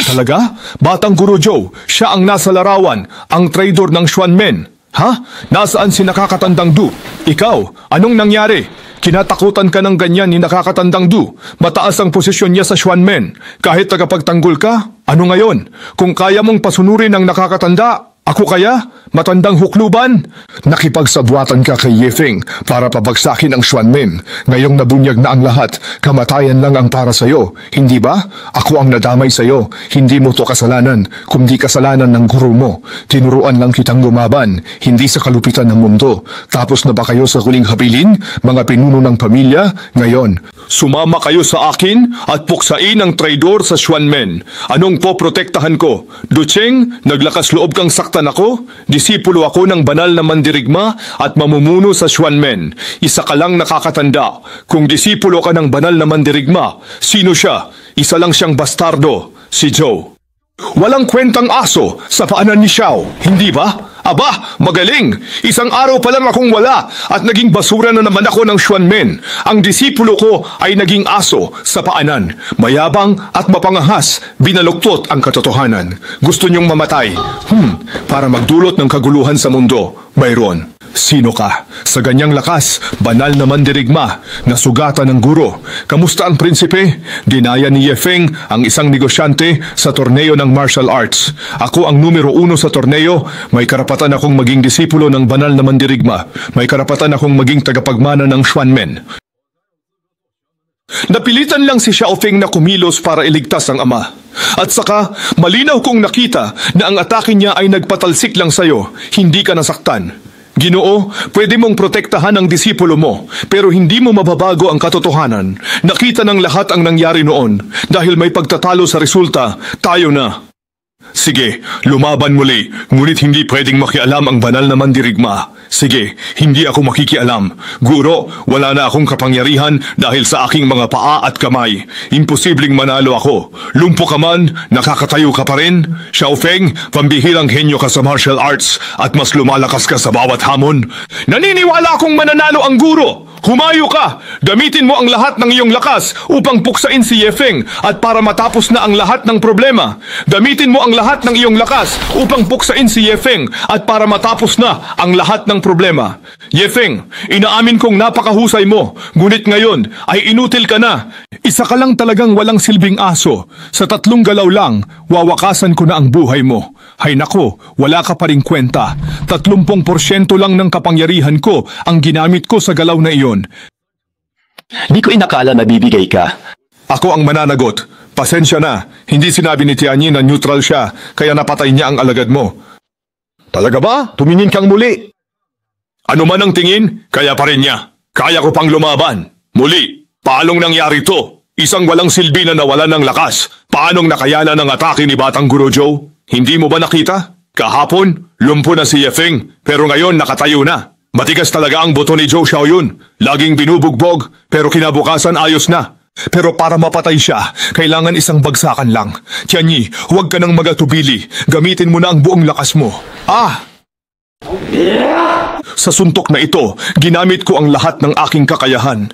Talaga? Batang Guru Zhou, siya ang nasa larawan, ang traidor ng Xuanmen. Ha? Nasaan si nakakatandang Du? Ikaw, anong nangyari? Kinatakutan ka ng ganyan ni nakakatandang Du. Mataas ang posisyon niya sa Xuanmen. Kahit tagapagtanggol ka, ano ngayon? Kung kaya mong pasunurin ang nakakatanda, ako kaya? Matandang hukluban? Nakipagsabwatan ka kay Yefeng para pabagsakin ang Xuanmen. Ngayong nabunyag na ang lahat, kamatayan lang ang para sa'yo. Hindi ba? Ako ang nadamay sa'yo. Hindi mo to kasalanan, kundi kasalanan ng guru mo. Tinuruan lang kitang lumaban, hindi sa kalupitan ng mundo. Tapos na ba kayo sa huling habilin, mga pinuno ng pamilya? Ngayon, sumama kayo sa akin at puksain ang traidor sa Xuanmen. Anong poprotektahan ko? Ducheng, naglakas loob kang saktan ako? Disipulo ako ng banal na mandirigma at mamumuno sa Xuanmen. Isa ka lang nakakatanda. Kung disipulo ka ng banal na mandirigma, sino siya? Isa lang siyang bastardo, si Zhou. Walang kwentang aso sa paanan ni Xiao, hindi ba? Aba, magaling! Isang araw pa lang akong wala at naging basura na naman ako ng Xuanmen. Ang disipulo ko ay naging aso sa paanan. Mayabang at mapangahas, binaluktot ang katotohanan. Gusto niyong mamatay? Para magdulot ng kaguluhan sa mundo. Byron, sino ka? Sa ganyang lakas, banal na mandirigma, nasugatan ng guro. Kamusta ang prinsipe? Dinaya ni Yefeng ang isang negosyante sa torneo ng martial arts. Ako ang numero 1 sa torneo, may karapatan akong maging disipulo ng banal na mandirigma. May karapatan akong maging tagapagmana ng Xuanmen. Napilitan lang si Xiaofeng na kumilos para iligtas ang ama. At saka, malinaw kong nakita na ang atake niya ay nagpatalsik lang sa'yo, hindi ka nasaktan. Ginoo, pwede mong protektahan ang disipulo mo, pero hindi mo mababago ang katotohanan. Nakita ng lahat ang nangyari noon, dahil may pagtatalo sa resulta, tayo na. Sige, lumaban muli, ngunit hindi pwedeng makialam ang banal na mandirigma. Sige, hindi ako makikialam. Guro, wala na akong kapangyarihan dahil sa aking mga paa at kamay. Imposibleng manalo ako. Lumpo ka man, nakakatayo ka pa rin. Xiaofeng, pambihirang henyo ka sa martial arts at mas lumalakas ka sa bawat hamon. Naniniwala akong mananalo ang guro. Humayo ka! Gamitin mo ang lahat ng iyong lakas upang puksain si Yefeng at para matapos na ang lahat ng problema. Gamitin mo ang lahat ng iyong lakas upang puksain si Yefeng at para matapos na ang lahat ng problema. Yefeng, inaamin kong napakahusay mo, ngunit ngayon ay inutil ka na. Isa ka lang talagang walang silbing aso. Sa 3 galaw lang, wawakasan ko na ang buhay mo. Hay nako, wala ka pa ring kwenta. 30% lang ng kapangyarihan ko ang ginamit ko sa galaw na iyon. Di ko inakala na bibigay ka. Ako ang mananagot. Pasensya na, hindi sinabi ni Tianyi na neutral siya, kaya napatay niya ang alagad mo. Talaga ba? Tumingin kang muli. Ano man ang tingin, kaya pa rin niya. Kaya ko pang lumaban. Muli, paalong nangyari to? Isang walang silbi na nawalan ng lakas. Paanong nakayanan ng atake ni Batang Guro Joe? Hindi mo ba nakita? Kahapon, lumpo na si Yefeng, pero ngayon nakatayo na. Matigas talaga ang buto ni Zhou Xiaoyun. Laging binubugbog, pero kinabukasan ayos na. Pero para mapatay siya, kailangan isang bagsakan lang. Tianyi, huwag ka nang magatubili. Gamitin mo na ang buong lakas mo. Sa suntok na ito, ginamit ko ang lahat ng aking kakayahan.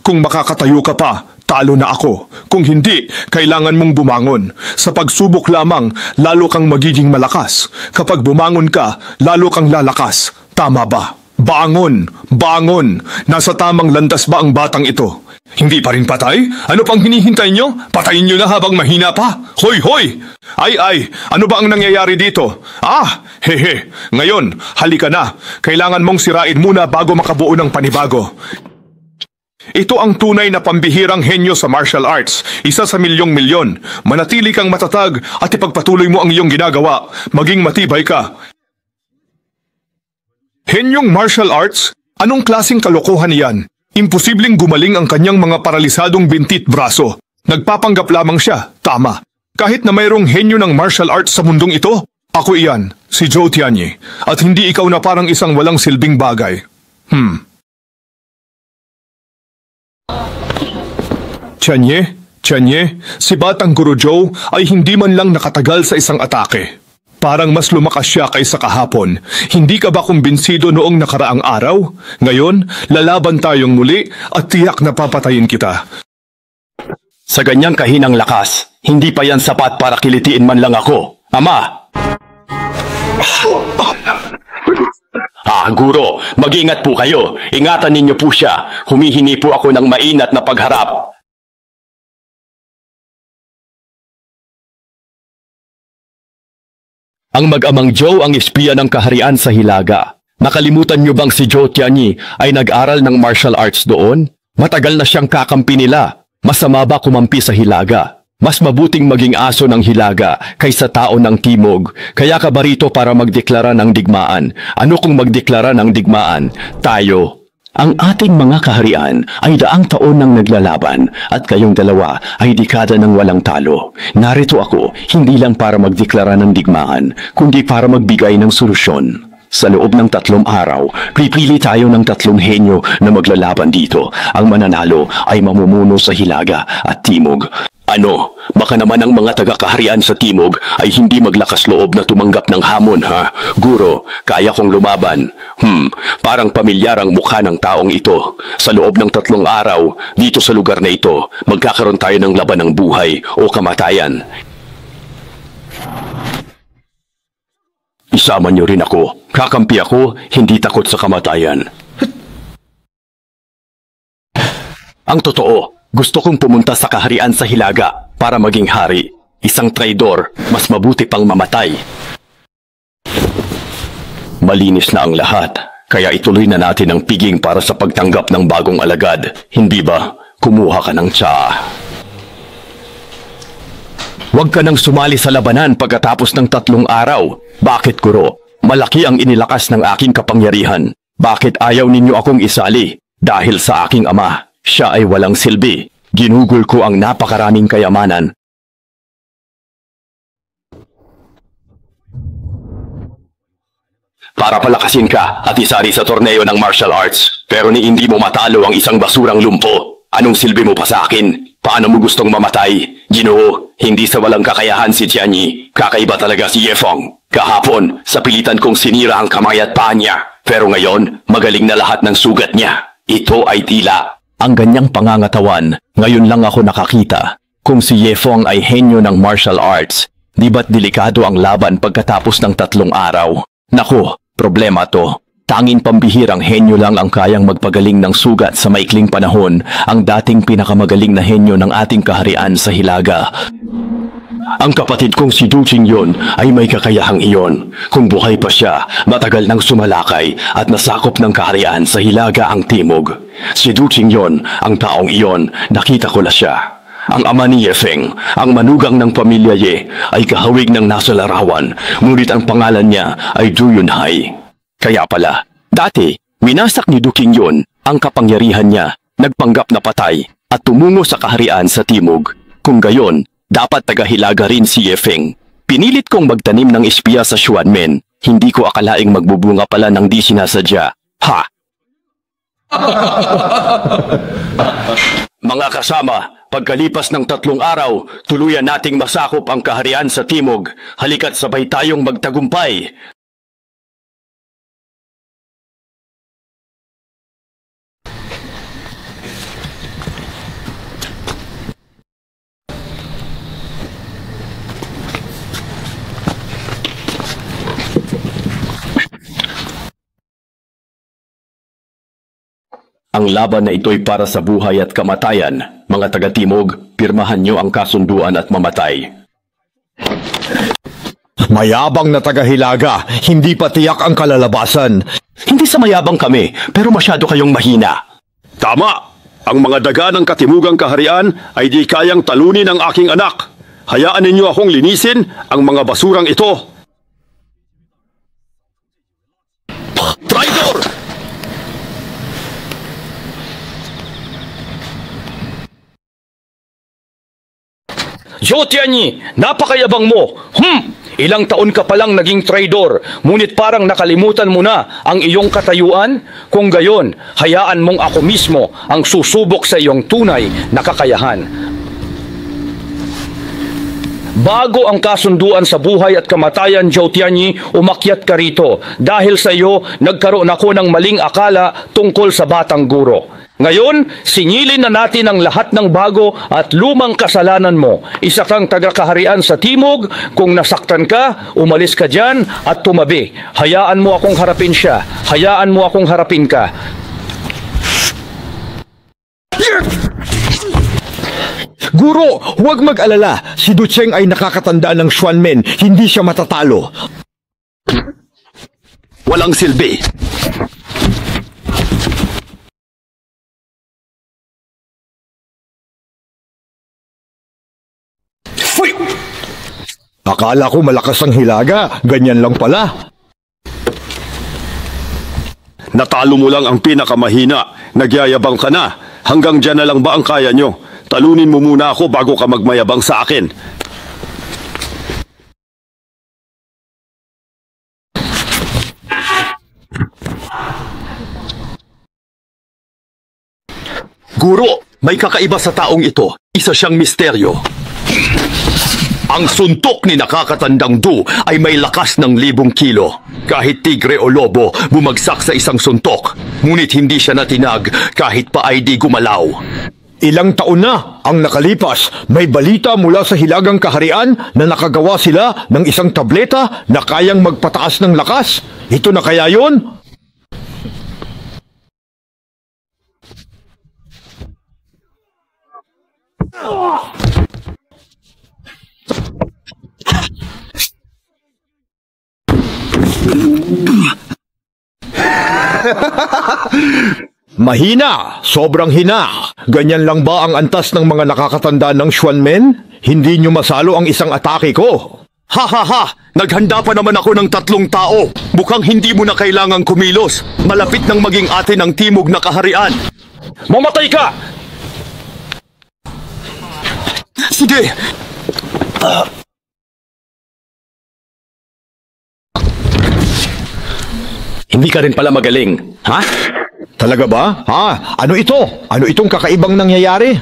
Kung makakatayo ka pa, talo na ako. Kung hindi, kailangan mong bumangon. Sa pagsubok lamang, lalo kang magiging malakas. Kapag bumangon ka, lalo kang lalakas. Tama ba? Bangon! Bangon! Nasa tamang landas ba ang batang ito? Hindi pa rin patay? Ano pang hinihintay nyo? Patayin nyo na habang mahina pa? Hoy, hoy! Ay, ano ba ang nangyayari dito? Hehe. Ngayon, halika na. Kailangan mong sirain muna bago makabuo ng panibago. Ito ang tunay na pambihirang henyo sa martial arts. Isa sa milyong-milyon. Manatili kang matatag at ipagpatuloy mo ang iyong ginagawa. Maging matibay ka. Henyong martial arts? Anong klaseng kalokohan iyan? Imposibleng gumaling ang kanyang mga paralisadong bintit braso. Nagpapanggap lamang siya, tama. Kahit na mayroong henyo ng martial arts sa mundong ito, ako iyan, si Zhou Tianyi. At hindi ikaw na parang isang walang silbing bagay. Tianyi, si Batang Guro Joe ay hindi man lang nakatagal sa isang atake. Parang mas lumakas siya kaysa kahapon. Hindi ka ba kumbinsido noong nakaraang araw? Ngayon, lalaban tayong muli at tiyak na papatayin kita. Sa ganyang kahinang lakas, hindi pa yan sapat para kilitiin man lang ako. Ama! Guro, mag-ingat po kayo. Ingatan ninyo po siya. Humihingi po ako ng mainat na pagharap. Ang mag-amang Zhou ang espiya ng kaharian sa Hilaga. Nakalimutan niyo bang si Zhou Tianyi ay nag-aral ng martial arts doon? Matagal na siyang kakampi nila. Masama ba kumampi sa Hilaga? Mas mabuting maging aso ng Hilaga kaysa tao ng Timog. Kaya ka ba rito para magdeklara ng digmaan? Ano kung magdeklara ng digmaan? Tayo. Ang ating mga kaharian ay daang taon nang naglalaban at kayong dalawa ay dekada ng walang talo. Narito ako hindi lang para magdeklara ng digmaan, kundi para magbigay ng solusyon. Sa loob ng 3 araw, pipili tayo ng 3 henyo na maglalaban dito. Ang mananalo ay mamumuno sa Hilaga at Timog. Ano, baka naman ang mga taga-kaharian sa Timog ay hindi maglakas loob na tumanggap ng hamon, ha? Guro, kaya kong lumaban. Parang pamilyar ang mukha ng taong ito. Sa loob ng 3 araw, dito sa lugar na ito, magkakaroon tayo ng laban ng buhay o kamatayan. Isama niyo rin ako. Kakampi ako, hindi takot sa kamatayan. Ang totoo, gusto kong pumunta sa kaharian sa Hilaga para maging hari. Isang traidor, mas mabuti pang mamatay. Malinis na ang lahat, kaya ituloy na natin ang piging para sa pagtanggap ng bagong alagad. Hindi ba? Kumuha ka ng tsaa. Huwag ka nang sumali sa labanan pagkatapos ng 3 araw. Bakit, Guro? Malaki ang inilakas ng aking kapangyarihan. Bakit ayaw ninyo akong isali? Dahil sa aking ama. Siya ay walang silbi. Ginugol ko ang napakaraming kayamanan. para palakasin ka at isari sa torneo ng martial arts. Pero ni hindi mo matalo ang isang basurang lumpo. Anong silbi mo pa sa akin? Paano mo gustong mamatay? Ginoo, hindi sa walang kakayahan si Tianyi. Kakaiba talaga si Yefeng. Kahapon, sa pilitan kong sinira ang kamay at paa niya. Pero ngayon, magaling na lahat ng sugat niya. Ito ay tila. Ang ganyang pangangatawan, ngayon lang ako nakakita. Kung si Yefeng ay henyo ng martial arts, di ba't delikado ang laban pagkatapos ng 3 araw? Naku, problema to. Tanging pambihirang henyo lang ang kayang magpagaling ng sugat sa maikling panahon, ang dating pinakamagaling na henyo ng ating kaharian sa Hilaga. Ang kapatid kong si Du Qingyon ay may kakayahang iyon. Kung buhay pa siya, matagal nang sumalakay at nasakop ng kaharian sa Hilaga ang Timog. Si Du Qingyon, ang taong iyon, nakita ko na siya. Ang ama ni Yefeng, ang manugang ng pamilya Ye, ay kahawig ng nasa larawan, ngunit ang pangalan niya ay Du Yunhai. Kaya pala, dati, winasak ni Du Qingyon ang kapangyarihan niya, nagpanggap na patay at tumungo sa kaharian sa Timog. Kung gayon, dapat taga-Hilaga rin si Yefeng. Pinilit kong magtanim ng espiya sa Xuanmen. Hindi ko akalaing magbubunga pala ng di sinasadya. Ha! Mga kasama, pagkalipas ng 3 araw, tuluyan nating masakop ang kaharian sa Timog. Halika't sabay tayong magtagumpay. Ang laban na ito'y para sa buhay at kamatayan. Mga taga-Timog, pirmahan niyo ang kasunduan at mamatay. Mayabang na taga-Hilaga, hindi pa tiyak ang kalalabasan. Hindi sa mayabang kami, pero masyado kayong mahina. Tama! Ang mga daga ng katimugang kaharian ay di kayang talunin ang aking anak. Hayaan ninyo akong linisin ang mga basurang ito. Traitor! Zhou Tianyi, napakayabang mo! Ilang taon ka palang naging traidor, ngunit parang nakalimutan mo na ang iyong katayuan? Kung gayon, hayaan mong ako mismo ang susubok sa iyong tunay na kakayahan. Bago ang kasunduan sa buhay at kamatayan, Zhou Tianyi, umakyat ka rito. Dahil sa iyo, nagkaroon ako ng maling akala tungkol sa batang guro. Ngayon, singilin na natin ang lahat ng bago at lumang kasalanan mo. Isa kang taga-kaharian sa Timog. Kung nasaktan ka, umalis ka dyan at tumabi. Hayaan mo akong harapin siya. Hayaan mo akong harapin ka. Guro, huwag mag-alala. Si Du Cheng ay nakakatandaan ng Xuanmen. Hindi siya matatalo. Walang silbi. Akala ko malakas ang Hilaga, ganyan lang pala. Natalo mo lang ang pinakamahina. Nagyayabang ka na. Hanggang dyan na lang ba ang kaya nyo? Talunin mo muna ako bago ka magmayabang sa akin. Guro, may kakaiba sa taong ito. Isa siyang misteryo. Ang suntok ni nakakatandang Du ay may lakas ng 1,000 kilo. Kahit tigre o lobo, bumagsak sa isang suntok. Ngunit hindi siya natinag kahit pa ay di gumalaw. Ilang taon na ang nakalipas, may balita mula sa Hilagang Kaharian na nakagawa sila ng isang tableta na kayang magpataas ng lakas. Ito na kaya yon? Mahina, sobrang hina. Ganyan lang ba ang antas ng mga nakakatanda ng Xuanmen? Hindi nyo masalo ang isang atake ko. Ha ha ha! Naghanda pa naman ako ng 3 tao. Mukhang hindi mo na kailangang kumilos. Malapit nang maging atin ang Timog na kaharian. Mamatay ka! Sige! Hindi ka rin pala magaling, ha? Talaga ba? Ha? Ano ito? Ano itong kakaibang nangyayari?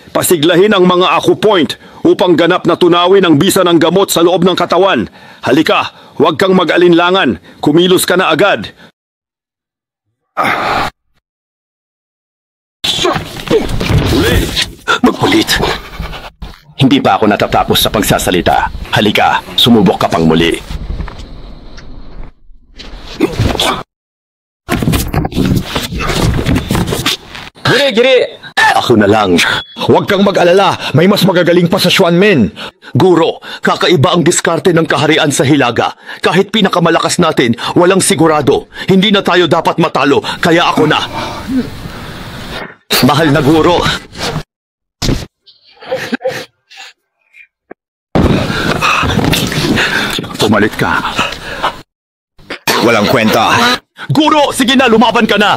Pasiglahin ang mga acupoint upang ganap na tunawin ang bisa ng gamot sa loob ng katawan. Halika, huwag kang mag-alinlangan. Kumilos ka na agad. Uli! Magpulit. Hindi pa ako natatapos sa pagsasalita. Halika, sumubok ka pang muli. Giri! Ako na lang. Huwag kang mag-alala, may mas magagaling pa sa Xuanmen. Guro, kakaiba ang diskarte ng kaharian sa Hilaga. Kahit pinakamalakas natin, walang sigurado. Hindi na tayo dapat matalo, kaya ako na. Mahal na guro. Pumalit ka. Walang kwenta. Guro, sige na, lumaban ka na!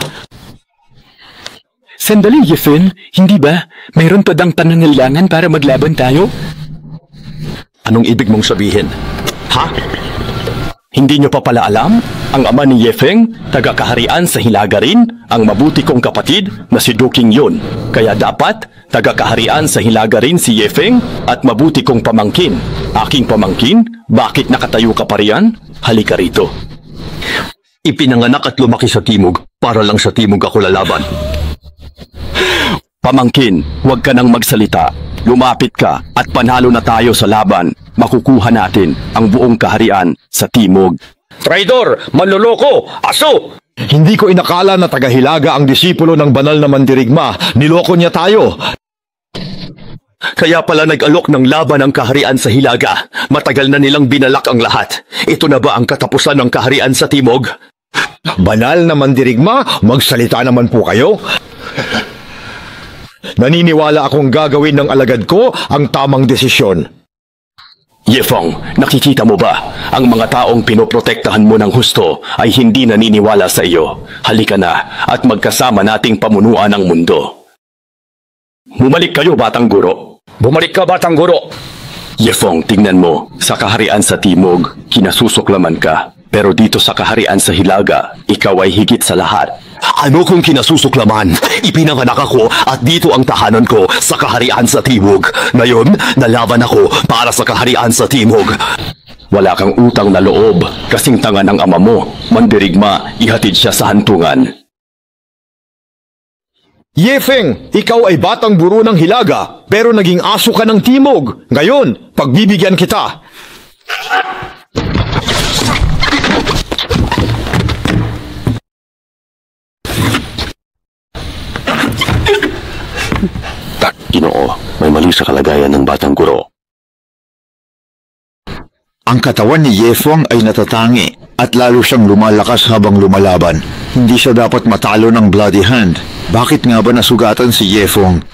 Sandali, Yefeng. Hindi ba? Mayroon pa bang pangangailangan para maglaban tayo? Anong ibig mong sabihin? Ha? Hindi nyo pa pala alam? Ang ama ni Yefeng, taga-kaharian sa Hilaga rin, ang mabuti kong kapatid na si Duking yun. Kaya dapat, taga-kaharian sa Hilaga rin si Yefeng at mabuti kong pamangkin. Aking pamangkin? Bakit nakatayo ka pa riyan? Halika rito. Ipinanganak at lumaki sa Timog, para lang sa Timog ako lalaban. Pamangkin, huwag ka nang magsalita. Lumapit ka at panalo na tayo sa laban. Makukuha natin ang buong kaharian sa Timog. Traidor! Manloloko! Aso! Hindi ko inakala na taga-Hilaga ang disipulo ng banal na mandirigma. Niloko niya tayo. Kaya pala nag-alok ng laban ang kaharian sa Hilaga. Matagal na nilang binalak ang lahat. Ito na ba ang katapusan ng kaharian sa Timog? Banal na mandirigma? Magsalita naman po kayo. Naniniwala akong gagawin ng alagad ko ang tamang desisyon. Yefeng, nakikita mo ba? Ang mga taong pinoprotektahan mo ng husto ay hindi naniniwala sa iyo. Halika na at magkasama nating pamunuan ang mundo. Bumalik kayo, Batang Guro. Bumalik ka, Batang Guro! Yefeng, tingnan mo. Sa kaharian sa Timog, kinasusuklaman ka. Pero dito sa kaharian sa Hilaga, ikaw ay higit sa lahat. Ano kung kinasusuklaman? Ipinanganak ako at dito ang tahanan ko sa kaharian sa Timog. Ngayon, nalaban ako para sa kaharian sa Timog. Wala kang utang na loob, kasing tanga ng ama mo. Mandirigma, ihatid siya sa hantungan. Yefeng, ikaw ay batang buro ng Hilaga, pero naging aso ka ng Timog. Ngayon, pagbibigyan kita. Ginoo, may mali sa kalagayan ng Batang Guro. Ang katawan ni Yefeng ay natatangi at lalo siyang lumalakas habang lumalaban. Hindi siya dapat matalo ng Bloody Hand. Bakit nga ba nasugatan si Yefeng?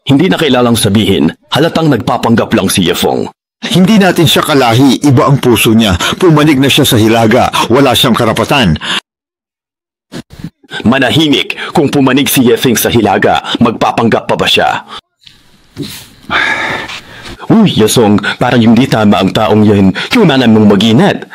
Hindi na kailangang sabihin, halatang nagpapanggap lang si Yefeng. Hindi natin siya kalahi, iba ang puso niya. Pumanig na siya sa Hilaga, wala siyang karapatan. Manahimik, kung pumanig si Yefeng sa Hilaga, magpapanggap pa ba siya? Uy, Yasong, parang hindi tama ang taong yan. Yunanan mong mag-inat.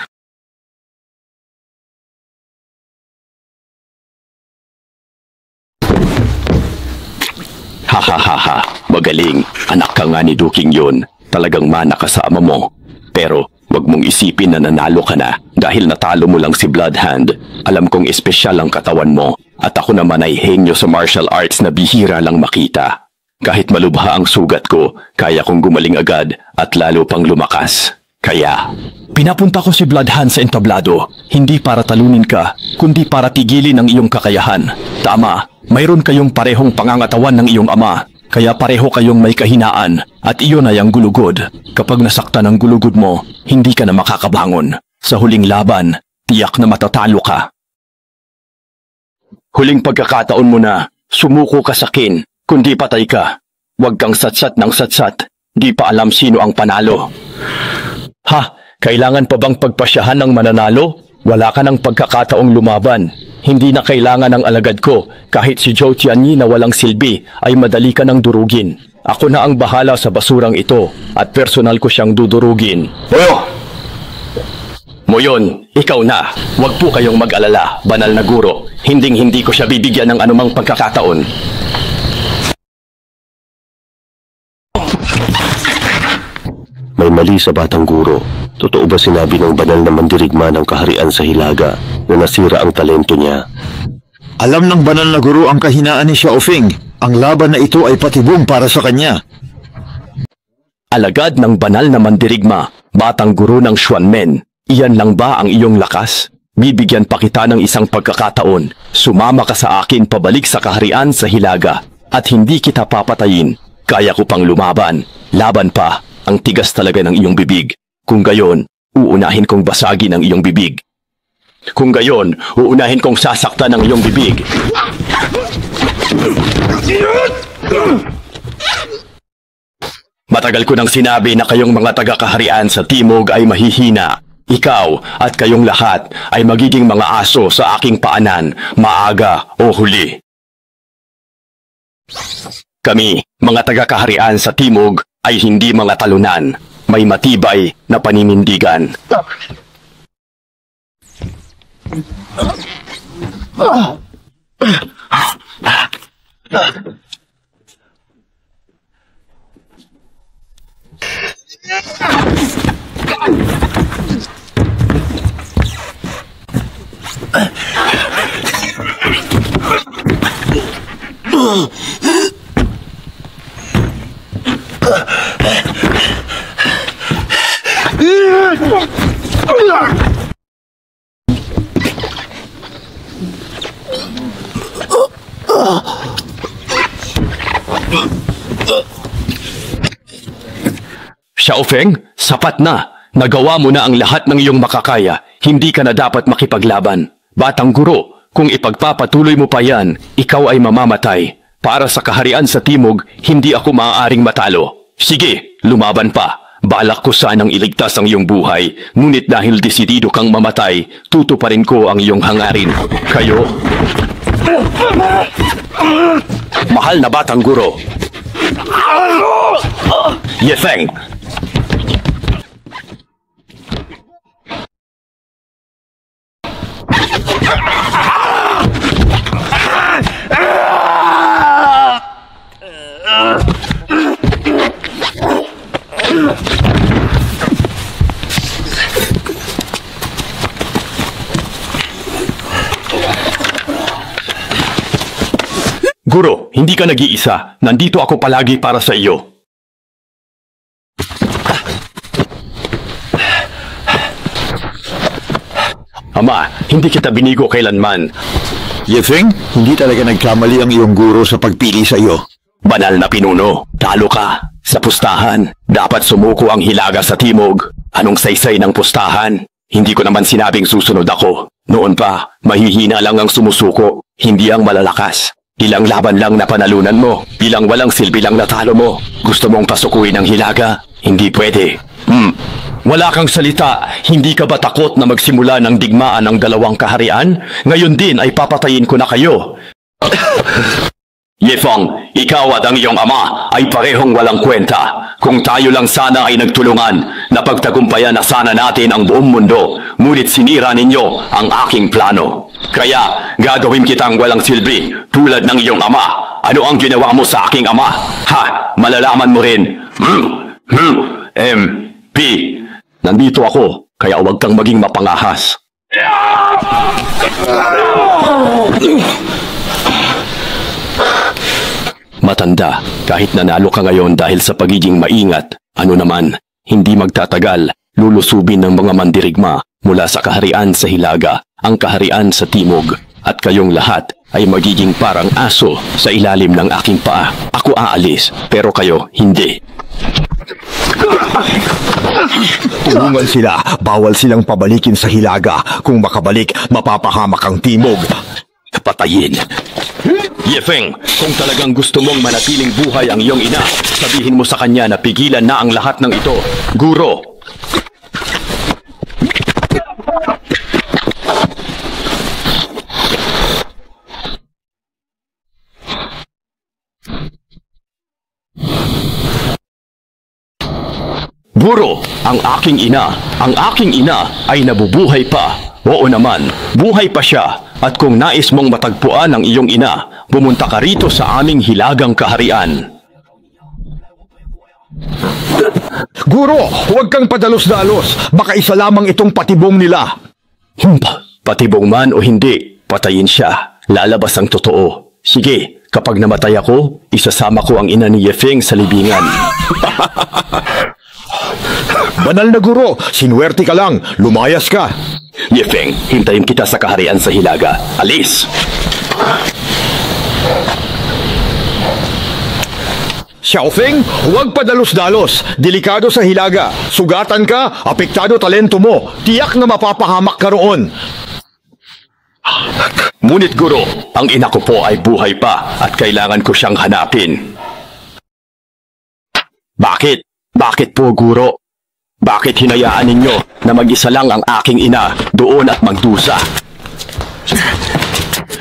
Ha, magaling. Anak ka nga ni Duking yun. Talagang mana ka sa ama mo. Pero, wag mong isipin na nanalo ka na dahil natalo mo lang si Bloodhand. Alam kong espesyal ang katawan mo at ako naman ay henyo sa martial arts na bihira lang makita. Kahit malubha ang sugat ko, kaya kong gumaling agad at lalo pang lumakas. Kaya, pinapunta ko si Bloodhand sa entablado, hindi para talunin ka, kundi para tigilin ang iyong kakayahan. Tama, mayroon kayong parehong pangangatawan ng iyong ama, kaya pareho kayong may kahinaan, at iyon ay ang gulugod. Kapag nasaktan ang gulugod mo, hindi ka na makakabangon. Sa huling laban, tiyak na matatalo ka. Huling pagkakataon mo na, sumuko ka sa akin. Kundi patay ka. Huwag kang satsat ng satsat. Di pa alam sino ang panalo. Ha? Kailangan pa bang pagpasyahan ng mananalo? Wala ka ng pagkakataong lumaban. Hindi na kailangan ng alagad ko. Kahit si Zhou Tianyi na walang silbi ay madali ka nang durugin. Ako na ang bahala sa basurang ito at personal ko siyang dudurugin. Boyo! mo yon, ikaw na. Huwag po kayong mag-alala, banal na guro. Hinding-hindi ko siya bibigyan ng anumang pagkakataon. May mali sa batang guro. Totoo ba sinabi ng banal na mandirigma ng kaharian sa Hilaga na nasira ang talento niya? Alam ng banal na guro ang kahinaan ni Xiaofeng. Ang laban na ito ay patibong para sa kanya. Alagad ng banal na mandirigma, batang guro ng Xuanmen, iyan lang ba ang iyong lakas? Bibigyan pa kita ng isang pagkakataon. Sumama ka sa akin pabalik sa kaharian sa Hilaga at hindi kita papatayin. Kaya ko pang lumaban. Laban pa. Ang tigas talaga ng iyong bibig. Kung gayon, uunahin kong basagin ang iyong bibig. Kung gayon, uunahin kong sasaktan ang iyong bibig. Matagal ko nang sinabi na kayong mga taga-kaharian sa Timog ay mahihina. Ikaw at kayong lahat ay magiging mga aso sa aking paanan, maaga o huli. Kami, mga taga-kaharian sa Timog, ay hindi mga talunan. May matibay na paninindigan. Xiaofeng, sapat na. Nagawa mo na ang lahat ng iyong makakaya. Hindi ka na dapat makipaglaban. Batang guro, kung ipagpapatuloy mo pa yan, ikaw ay mamamatay. Para sa kaharian sa Timog, hindi ako maaaring matalo. Sige, lumaban pa. Balak ko sanang iligtas ang iyong buhay, ngunit dahil desidido kang mamatay, tutuparin ko ang iyong hangarin. Kayo? Mahal na batang guro. Ye Feng! Guro, hindi ka nag-iisa. Nandito ako palagi para sa iyo. Ama, hindi kita binigo kailanman. Ye Feng, hindi talaga nagkamali ang iyong guro sa pagpili sa iyo. Banal na pinuno, talo ka. Sa pustahan, dapat sumuko ang Hilaga sa Timog. Anong saysay ng pustahan? Hindi ko naman sinabing susunod ako. Noon pa, mahihina lang ang sumusuko, hindi ang malalakas. Ilang laban lang na panalunan mo, ilang walang silbi lang natalo mo. Gusto mong pasukuin ang Hilaga? Hindi pwede. Wala kang salita, hindi ka ba takot na magsimula ng digmaan ng dalawang kaharian? Ngayon din ay papatayin ko na kayo. Ye Feng, ikaw at ang iyong ama ay parehong walang kwenta. Kung tayo lang sana ay nagtulungan, napagtagumpayan na sana natin ang buong mundo, ngunit sinira ninyo ang aking plano. Kaya, gagawin kitang walang silbi, tulad ng iyong ama. Ano ang ginawa mo sa aking ama? Ha, malalaman mo rin. MP. Nandito ako, kaya huwag kang maging mapangahas. Matanda, kahit nanalo ka ngayon dahil sa pagiging maingat, ano naman, hindi magtatagal, lulusubin ng mga mandirigma mula sa kaharian sa Hilaga, ang kaharian sa Timog, at kayong lahat ay magiging parang aso sa ilalim ng aking paa. Ako aalis, pero kayo hindi. Tulungan sila, bawal silang pabalikin sa Hilaga. Kung makabalik, mapapahamak ang Timog. Patayin. Ye Feng, kung talagang gusto mong manatiling buhay ang iyong ina, sabihin mo sa kanya na pigilan na ang lahat ng ito. Guro! Guro, ang aking ina ay nabubuhay pa. Oo naman, buhay pa siya. At kung nais mong matagpuan ang iyong ina, pumunta ka rito sa aming hilagang kaharian. Guro, huwag kang padalos-dalos. Baka isa lamang itong patibong nila. Patibong man o hindi, patayin siya. Lalabas ang totoo. Sige, kapag namatay ako, isasama ko ang ina ni Yefeng sa libingan. Banal na guro, sinuwerte ka lang. Lumayas ka. Yefeng, hintayin kita sa kaharian sa Hilaga. Alis! Xiaofeng, huwag padalos-dalos. Delikado sa Hilaga. Sugatan ka, apektado talento mo. Tiyak na mapapahamak ka roon. Ngunit guro, ang ina ko po ay buhay pa at kailangan ko siyang hanapin. Bakit? Bakit po, guro? Bakit hinayaan ninyo na mag-isa lang ang aking ina doon at magdusa?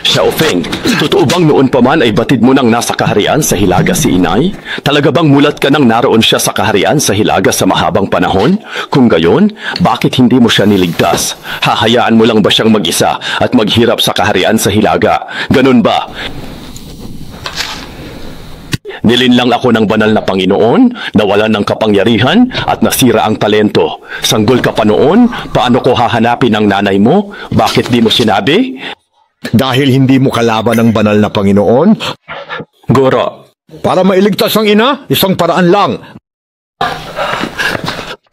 Xiaofeng, totoo bang noon pa man ay batid mo nang nasa kaharian sa Hilaga si inay? Talaga bang mulat ka nang naroon siya sa kaharian sa Hilaga sa mahabang panahon? Kung gayon, bakit hindi mo siya niligtas? Hahayaan mo lang ba siyang mag-isa at maghirap sa kaharian sa Hilaga? Ganun ba? Nilinlang ako ng banal na Panginoon, nawalan ng kapangyarihan at nasira ang talento. Sanggol ka pa noon, paano ko hahanapin ang nanay mo? Bakit di mo sinabi? Dahil hindi mo kalaban ng banal na Panginoon? Guro. Para mailigtas ang ina, isang paraan lang.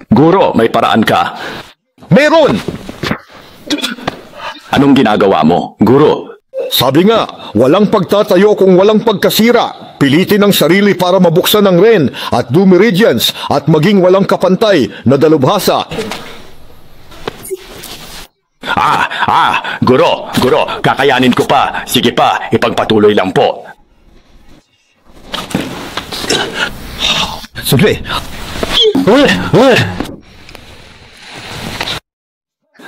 Guro, may paraan ka. Meron! Anong ginagawa mo, guro? Sabi nga, walang pagtatayo kung walang pagkasira. Pilitin ang sarili para mabuksan ang Ren at Do Meridians at maging walang kapantay na dalubhasa. Guro, kakayanin ko pa. Sige pa, ipagpatuloy lang po. Sige.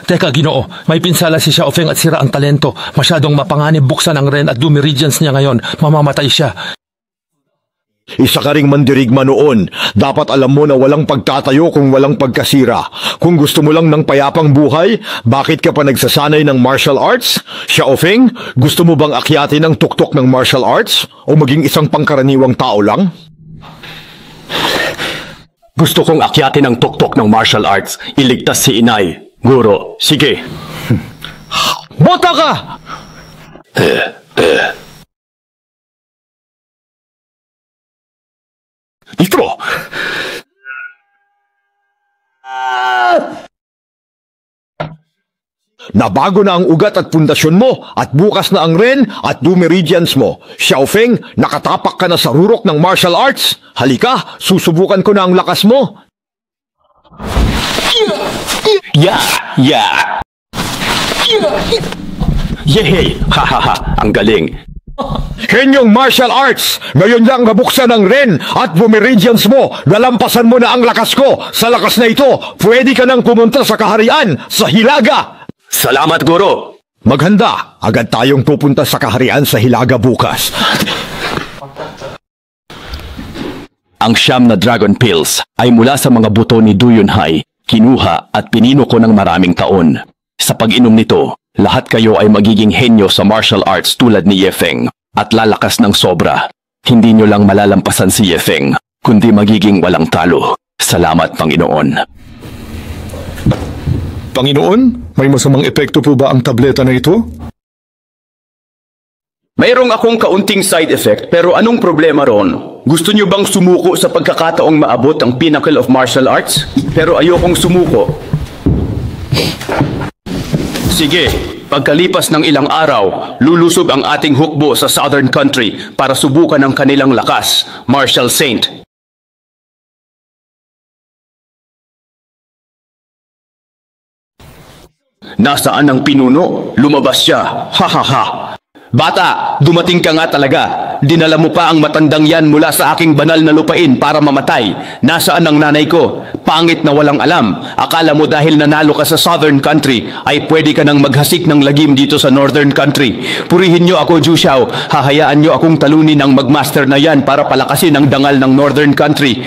Teka, Ginoo, may pinsala si Xiaofeng at sira ang talento. Masyadong mapanganib buksan ang Ren at Do Meridians niya ngayon. Mamamatay siya. Isa ka ring mandirigma noon. Dapat alam mo na walang pagtatayo kung walang pagkasira. Kung gusto mo lang ng payapang buhay, bakit ka pa nagsasanay ng martial arts? Xiaofeng, gusto mo bang akyatin ang tuktok ng martial arts? O maging isang pangkaraniwang tao lang? Gusto kong akyatin ang tuktok ng martial arts. Iligtas si inay. Guro, sige. Bota ka! Itro! Nabago na ang ugat at pundasyon mo at bukas na ang Ren at Do Meridians mo. Xiaofeng, nakatapak ka na sa rurok ng martial arts. Halika, susubukan ko na ang lakas mo. Yehey! Ha! Ang galing! Henyong martial arts! Ngayon lang nabuksan ang Ren at Do Meridians mo. Nalampasan mo na ang lakas ko. Sa lakas na ito, pwede ka nang pumunta sa kaharian, sa Hilaga. Salamat, guro! Maghanda, agad tayong pupunta sa kaharian sa Hilaga bukas. Ang siyam na dragon pills ay mula sa mga buto ni Du Yunhai. Kinuha at pinino ko ng maraming taon. Sa pag-inom nito, lahat kayo ay magiging henyo sa martial arts tulad ni Yefeng at lalakas ng sobra. Hindi nyo lang malalampasan si Yefeng, kundi magiging walang talo. Salamat, Panginoon. Panginoon, may masamang epekto po ba ang tableta na ito? Mayroong akong kaunting side effect pero anong problema ron? Gusto nyo bang sumuko sa pagkakataong maabot ang pinnacle of martial arts? Pero ayokong sumuko. Sige, pagkalipas ng ilang araw, lulusob ang ating hukbo sa Southern Country para subukan ang kanilang lakas, Martial Saint. Nasaan ang pinuno? Lumabas siya. Ha! Bata, dumating ka nga talaga. Dinala mo pa ang matandang yan mula sa aking banal na lupain para mamatay. Nasaan ang nanay ko? Pangit na walang alam. Akala mo dahil nanalo ka sa Southern Country, ay pwede ka nang maghasik ng lagim dito sa Northern Country. Purihin nyo ako, Zhu Xiao. Hahayaan nyo akong talunin ang magmaster na yan para palakasin ang dangal ng Northern Country.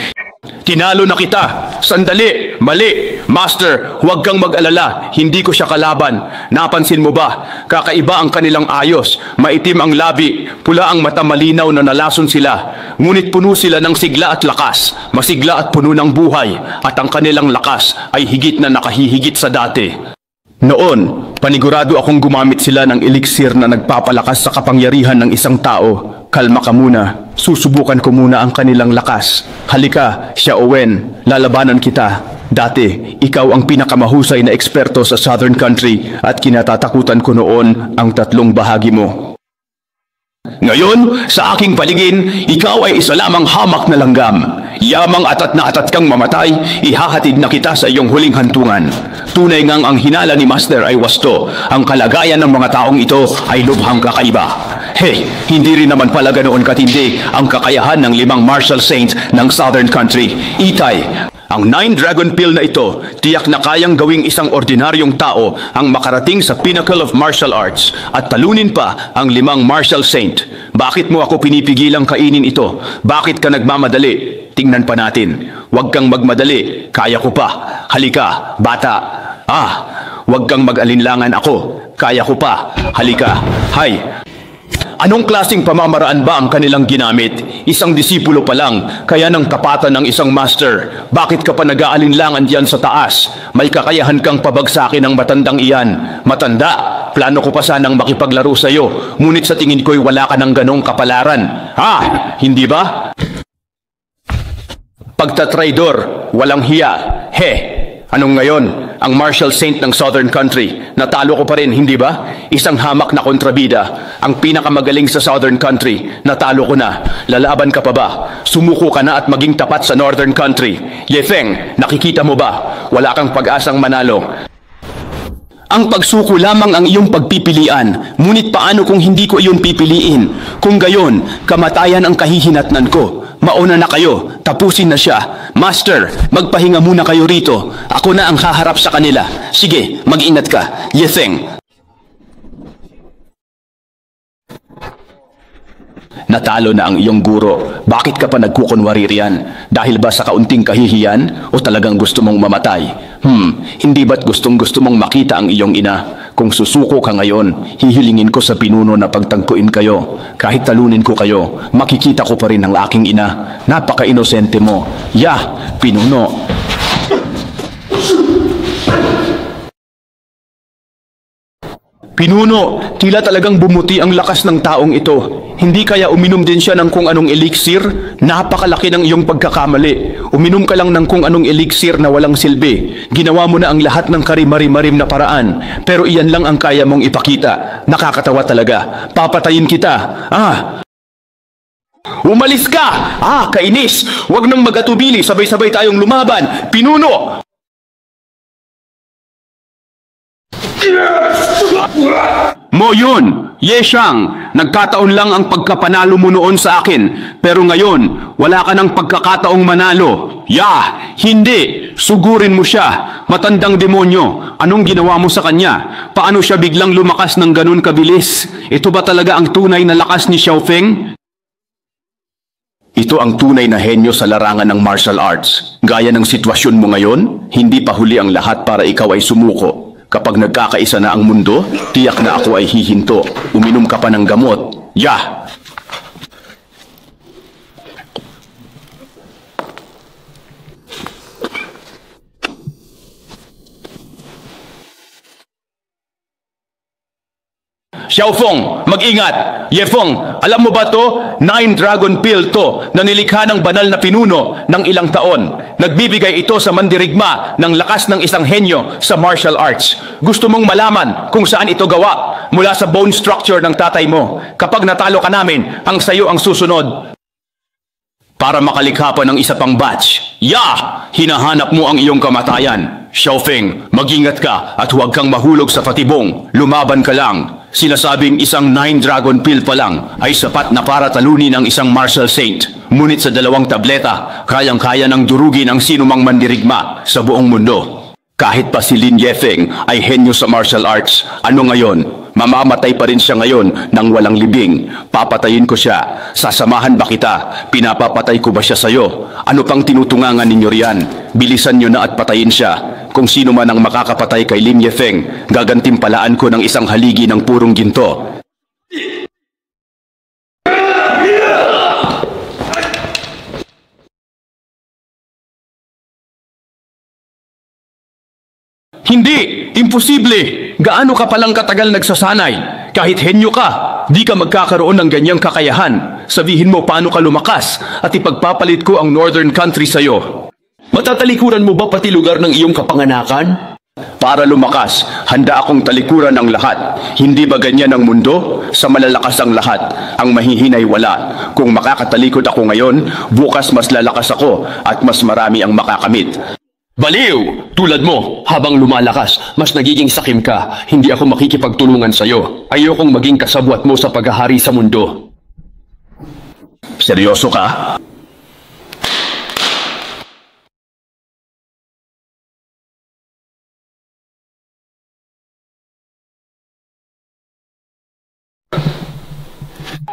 Tinalo na kita. Sandali, mali. Master, huwag kang mag-alala. Hindi ko siya kalaban. Napansin mo ba? Kakaiba ang kanilang ayos. Maitim ang labi. Pula ang mata, malinaw na nalason sila. Ngunit puno sila ng sigla at lakas. Masigla at puno ng buhay. At ang kanilang lakas ay higit na nakahihigit sa dati. Noon, panigurado akong gumamit sila ng eliksir na nagpapalakas sa kapangyarihan ng isang tao. Kalma ka muna. Susubukan ko muna ang kanilang lakas. Halika, Xiaowen. Lalabanan kita. Dati, ikaw ang pinakamahusay na eksperto sa Southern Country at kinatatakutan ko noon ang tatlong bahagi mo. Ngayon, sa aking paligid, ikaw ay isa lamang hamak na langgam. Yamang atat na atat kang mamatay, ihahatid na kita sa iyong huling hantungan. Tunay ngang ang hinala ni Master ay wasto. Ang kalagayan ng mga taong ito ay lubhang kakaiba. Hey, hindi rin naman pala ganoon katindi ang kakayahan ng 5 martial saints ng Southern Country. Itay, ang 9 Dragon Pill na ito, tiyak na kayang gawing isang ordinaryong tao ang makarating sa pinnacle of martial arts at talunin pa ang 5 martial saint. Bakit mo ako pinipigilang kainin ito? Bakit ka nagmamadali? Tingnan pa natin. Huwag kang magmadali. Kaya ko pa. Halika, bata. Huwag kang mag-alinlangan ako. Kaya ko pa. Halika. Hay. Anong klaseng pamamaraan ba ang kanilang ginamit? Isang disipulo pa lang, kaya ng tapatan ng isang master. Bakit ka pa nag-aalinlangan diyan sa taas? May kakayahan kang pabagsakin ng matandang iyan. Matanda, plano ko pa sanang makipaglaro sa iyo, ngunit sa tingin ko'y wala ka ng ganong kapalaran. Hindi ba? Pagtatraidor, walang hiya. Anong ngayon? Ang martial saint ng Southern Country. Natalo ko pa rin, hindi ba? Isang hamak na kontrabida. Ang pinakamagaling sa Southern Country. Natalo ko na. Lalaban ka pa ba? Sumuko ka na at maging tapat sa Northern Country. Ye Feng, nakikita mo ba? Wala kang pag-asang manalo. Ang pagsuko lamang ang iyong pagpipilian. Ngunit paano kung hindi ko iyon pipiliin? Kung gayon, kamatayan ang kahihinatnan ko. Mauna na kayo, tapusin na siya. Master, magpahinga muna kayo rito. Ako na ang haharap sa kanila. Sige, mag-ingat ka. Ye Feng. Natalo na ang iyong guro. Bakit ka pa nagkukunwari riyan? Dahil ba sa kaunting kahihiyan o talagang gusto mong mamatay? Hindi ba't gustong-gusto mong makita ang iyong ina? Kung susuko ka ngayon, hihilingin ko sa pinuno na pagtangkuin kayo. Kahit talunin ko kayo, makikita ko pa rin ang aking ina. Napaka-inosente mo. Pinuno. Pinuno, tila talagang bumuti ang lakas ng taong ito. Hindi kaya uminom din siya ng kung anong elixir? Napakalaki ng iyong pagkakamali. Uminom ka lang ng kung anong elixir na walang silbi. Ginawa mo na ang lahat ng karimari-marim na paraan. Pero iyan lang ang kaya mong ipakita. Nakakatawa talaga. Papatayin kita. Umalis ka! Kainis! Huwag nang magatubili. Sabay-sabay tayong lumaban. Pinuno! Mo yun, Ye Xiang, nagkataon lang ang pagkapanalo mo noon sa akin, pero ngayon, wala ka ng pagkakataong manalo. Hindi, sugurin mo siya, matandang demonyo, anong ginawa mo sa kanya? Paano siya biglang lumakas ng ganun kabilis? Ito ba talaga ang tunay na lakas ni Xiao Feng? Ito ang tunay na henyo sa larangan ng martial arts. Gaya ng sitwasyon mo ngayon, hindi pa huli ang lahat para ikaw ay sumuko. Kapag nagkakaisa na ang mundo, tiyak na ako ay hihinto. Uminom ka pa ng gamot. Xiaofeng, mag-ingat! Yefeng, alam mo ba to? 9 Dragon Pill to na nilikha ng banal na pinuno ng ilang taon. Nagbibigay ito sa mandirigma ng lakas ng isang henyo sa martial arts. Gusto mong malaman kung saan ito gawa? Mula sa bone structure ng tatay mo. Kapag natalo ka namin, ang sayo ang susunod. Para makalikha pa ng isa pang batch. Hinahanap mo ang iyong kamatayan. Xiaofeng, mag-ingat ka at huwag kang mahulog sa patibong. Lumaban ka lang. Sinasabing isang 9 Dragon Pill pa lang ay sapat na para talunin ang isang martial saint. Ngunit sa 2 tableta, kayang-kaya ng durugin ang sinumang mandirigma sa buong mundo. Kahit pa si Lin Yefeng ay henyo sa martial arts, ano ngayon? Mamamatay pa rin siya ngayon nang walang libing. Papatayin ko siya. Sasamahan ba kita? Pinapapatay ko ba siya sa'yo? Ano pang tinutungangan ninyo riyan? Bilisan nyo na at patayin siya. Kung sino man ang makakapatay kay Lim Yefeng, gagantimpalaan ko ng isang haligi ng purong ginto. Hindi! Imposible! Gaano ka palang katagal nagsasanay? Kahit henyo ka, di ka magkakaroon ng ganyang kakayahan. Sabihin mo paano ka lumakas at ipagpapalit ko ang Northern Country sa'yo. Matatalikuran mo ba pati lugar ng iyong kapanganakan? Para lumakas, handa akong talikuran ang lahat. Hindi ba ganyan ang mundo? Sa malalakas ang lahat, ang mahihinay wala. Kung makakatalikod ako ngayon, bukas mas lalakas ako at mas marami ang makakamit. Baliw! Tulad mo, habang lumalakas, mas nagiging sakim ka. Hindi ako makikipagtulungan sa'yo. Ayokong maging kasabwat mo sa paghahari sa mundo. Seryoso ka?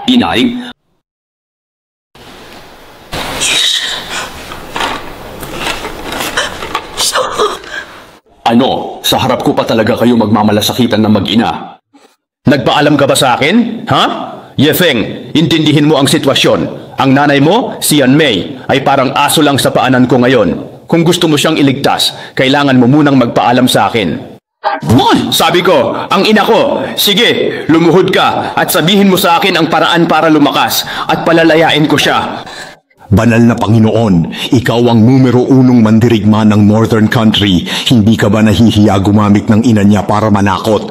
Inay? Ano? Sa harap ko pa talaga kayo magmamalasakitan ng mag-ina. Nagpaalam ka ba sa akin? Ha? Yefeng, intindihin mo ang sitwasyon. Ang nanay mo, si Yan Mei, ay parang aso lang sa paanan ko ngayon. Kung gusto mo siyang iligtas, kailangan mo munang magpaalam sa akin. Sabi ko, ang ina ko, sige, lumuhod ka at sabihin mo sa akin ang paraan para lumakas at palalayain ko siya. Banal na Panginoon, ikaw ang numero 1 mandirigma ng Northern Country. Hindi ka ba nahihiya gumamit ng ina niya para manakot?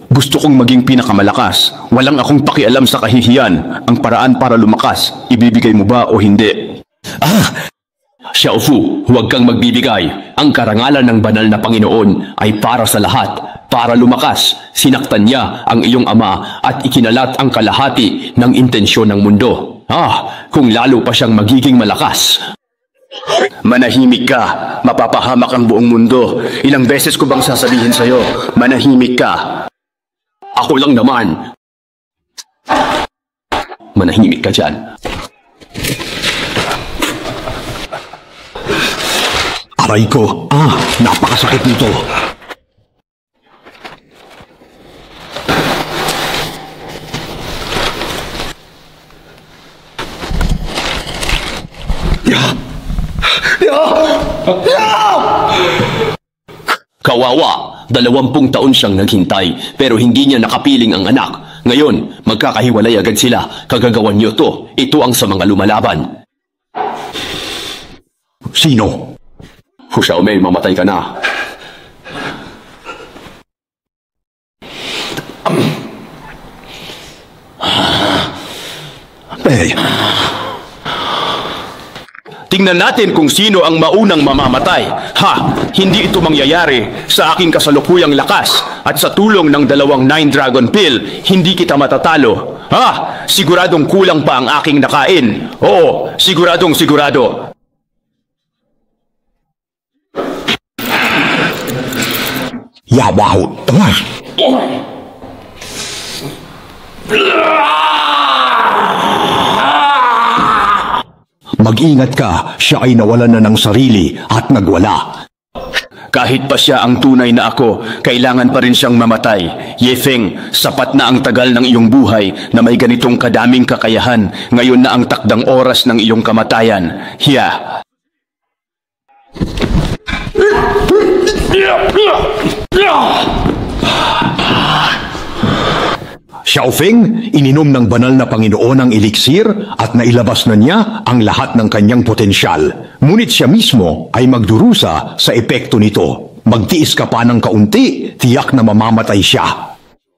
Gusto kong maging pinakamalakas. Walang akong pakialam sa kahihiyan. Ang paraan para lumakas, ibibigay mo ba o hindi? Xiaofu, huwag kang magbibigay. Ang karangalan ng banal na Panginoon ay para sa lahat. Para lumakas, sinaktan niya ang iyong ama at ikinalat ang kalahati ng intensyon ng mundo. Kung lalo pa siyang magiging malakas. Manahimik ka. Mapapahamak ang buong mundo. Ilang beses ko bang sasabihin sa'yo, manahimik ka. Ako lang naman. Manahimik ka dyan. Aray ko, napakasakit nito. Kawawa, 20 taon siyang naghintay pero hindi niya nakapiling ang anak. Ngayon, magkakahiwalay agad sila. Kagagawan niyo to. Ito ang sa mga lumalaban. Sino? Hu Xiaomei, mamatay ka na. Tingnan natin kung sino ang maunang mamamatay. Hindi ito mangyayari sa aking kasalukuyang lakas at sa tulong ng 2 9 Dragon Pill, hindi kita matatalo. Siguradong kulang pa ang aking nakain. Oo, siguradong sigurado. Yawaw! Mag-ingat ka, siya ay nawalan na ng sarili at nagwala. Kahit pa siya ang tunay na ako, kailangan pa rin siyang mamatay. Yefeng, sapat na ang tagal ng iyong buhay na may ganitong kadaming kakayahan. Ngayon na ang takdang oras ng iyong kamatayan. Hiya! Xiaofeng, ininom ng banal na Panginoon ang eliksir at nailabas na niya ang lahat ng kanyang potensyal. Ngunit siya mismo ay magdurusa sa epekto nito. Magtiis ka pa ng kaunti, tiyak na mamamatay siya.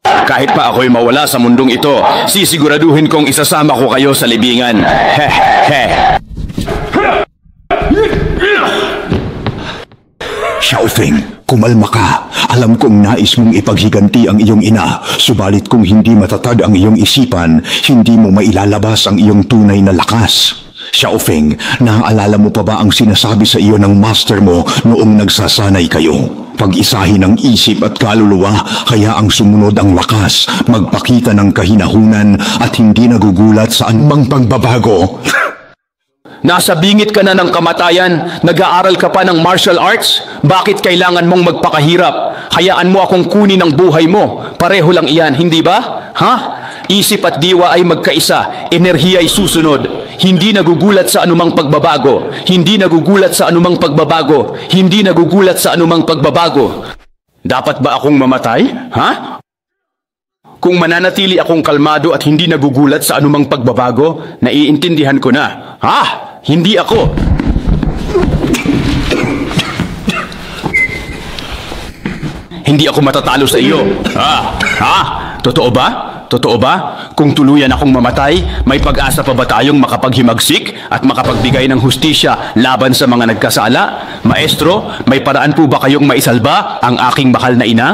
Kahit pa ako'y mawala sa mundong ito, sisiguraduhin kong isasama ko kayo sa libingan. Xiaofeng, kumalma ka. Alam kong nais mong ipaghiganti ang iyong ina, subalit kung hindi matatag ang iyong isipan, hindi mo mailalabas ang iyong tunay na lakas. Xiaofeng, naaalala mo pa ba ang sinasabi sa iyo ng master mo noong nagsasanay kayo? Pag-isahin ang isip at kaluluwa, kaya ang sumunod ang lakas, magpakita ng kahinahunan at hindi nagugulat sa anumang pagbabago. Nasa bingit ka na ng kamatayan, nag-aaral ka pa ng martial arts? Bakit kailangan mong magpakahirap? Hayaan mo akong kunin ang buhay mo. Pareho lang iyan, hindi ba? Ha? Isip at diwa ay magkaisa, enerhiya ay susunod. Hindi nagugulat sa anumang pagbabago. Hindi nagugulat sa anumang pagbabago. Hindi nagugulat sa anumang pagbabago. Dapat ba akong mamatay? Ha? Kung mananatili akong kalmado at hindi nagugulat sa anumang pagbabago, naiintindihan ko na. Ha? Hindi ako. Hindi ako matatalo sa iyo. Ha? Ha? Totoo ba? Totoo ba? Kung tuluyan akong mamatay, may pag-asa pa ba tayong makapaghimagsik at makapagbigay ng hustisya laban sa mga nagkasala? Maestro, may paraan po ba kayong maisalba ang aking mahal na ina?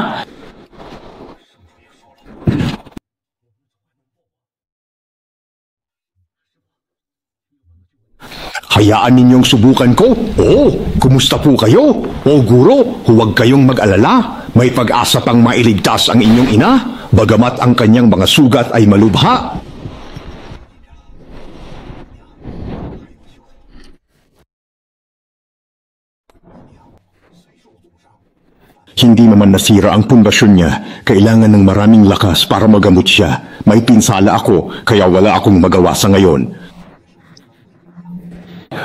Hayaan ninyong subukan ko. Oo, kumusta po kayo? O guro, huwag kayong mag-alala. May pag-asa pang mailigtas ang inyong ina, bagamat ang kanyang mga sugat ay malubha. Hindi naman nasira ang pundasyon niya. Kailangan ng maraming lakas para magamot siya. May pinsala ako, kaya wala akong magawa sa ngayon.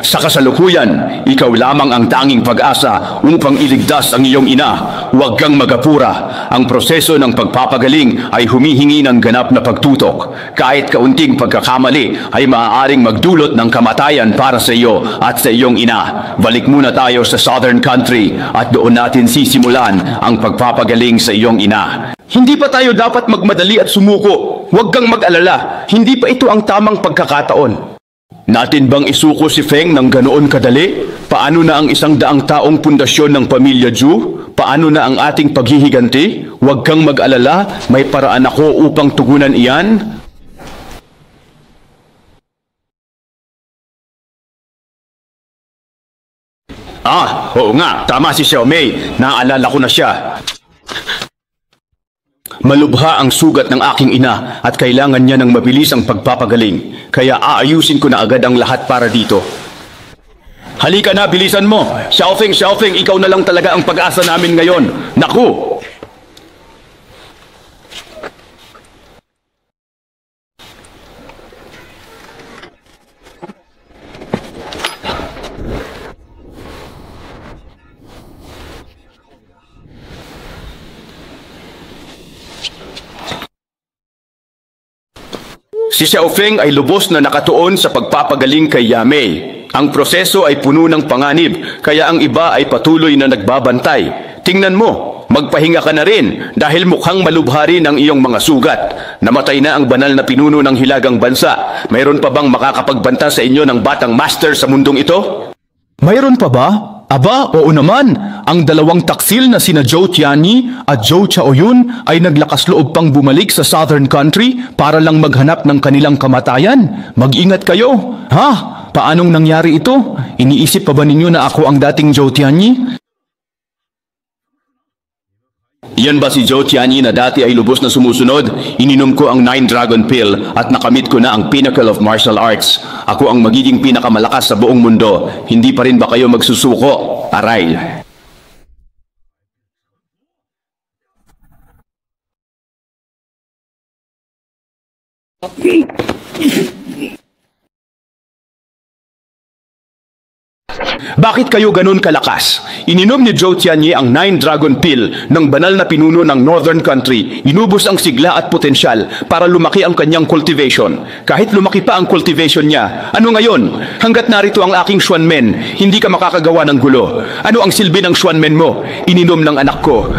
Sa kasalukuyan, ikaw lamang ang tanging pag-asa upang iligtas ang iyong ina. Huwag kang magapura. Ang proseso ng pagpapagaling ay humihingi ng ganap na pagtutok. Kahit kaunting pagkakamali ay maaaring magdulot ng kamatayan para sa iyo at sa iyong ina. Balik muna tayo sa Southern Country at doon natin sisimulan ang pagpapagaling sa iyong ina. Hindi pa tayo dapat magmadali at sumuko. Huwag kang mag-alala. Hindi pa ito ang tamang pagkakataon. Natin bang isuko si Feng ng ganoon kadali? Paano na ang 100 taong pundasyon ng pamilya Zhu? Paano na ang ating paghihiganti? Huwag kang mag-alala, may paraan ako upang tugunan iyan. Oo nga, tama si Xiao Mei. Naalala ko na siya. Malubha ang sugat ng aking ina at kailangan niya ng mabilis ang pagpapagaling. Kaya aayusin ko na agad ang lahat para dito. Halika na, bilisan mo! Xiaofeng, Xiaofeng, ikaw na lang talaga ang pag-asa namin ngayon. Naku! Si Xiaofeng ay lubos na nakatuon sa pagpapagaling kay Yamei. Ang proseso ay puno ng panganib, kaya ang iba ay patuloy na nagbabantay. Tingnan mo, magpahinga ka na rin dahil mukhang malubha rin ang iyong mga sugat. Namatay na ang banal na pinuno ng hilagang bansa. Mayroon pa bang makakapagbanta sa inyo ng batang master sa mundong ito? Mayroon pa ba? Aba, oo naman. Ang dalawang taksil na sina Zhou Tianyi at Zhou Chaoyun ay naglakas loob pang bumalik sa Southern Country para lang maghanap ng kanilang kamatayan. Mag-ingat kayo. Ha? Paanong nangyari ito? Iniisip pa ba ninyo na ako ang dating Zhou Tianyi? Yan ba si Zhou Tianyi na dati ay lubos na sumusunod? Ininom ko ang 9 Dragon Pill at nakamit ko na ang Pinnacle of Martial Arts. Ako ang magiging pinakamalakas sa buong mundo. Hindi pa rin ba kayo magsusuko? Aray! Bakit kayo ganun kalakas? Ininom ni Zhou Tianyi ang 9 Dragon Pill ng banal na pinuno ng Northern Country. Inubos ang sigla at potensyal para lumaki ang kanyang cultivation. Kahit lumaki pa ang cultivation niya, ano ngayon? Hanggat narito ang aking Xuanmen, hindi ka makakagawa ng gulo. Ano ang silbi ng Xuanmen mo? Ininom ng anak ko.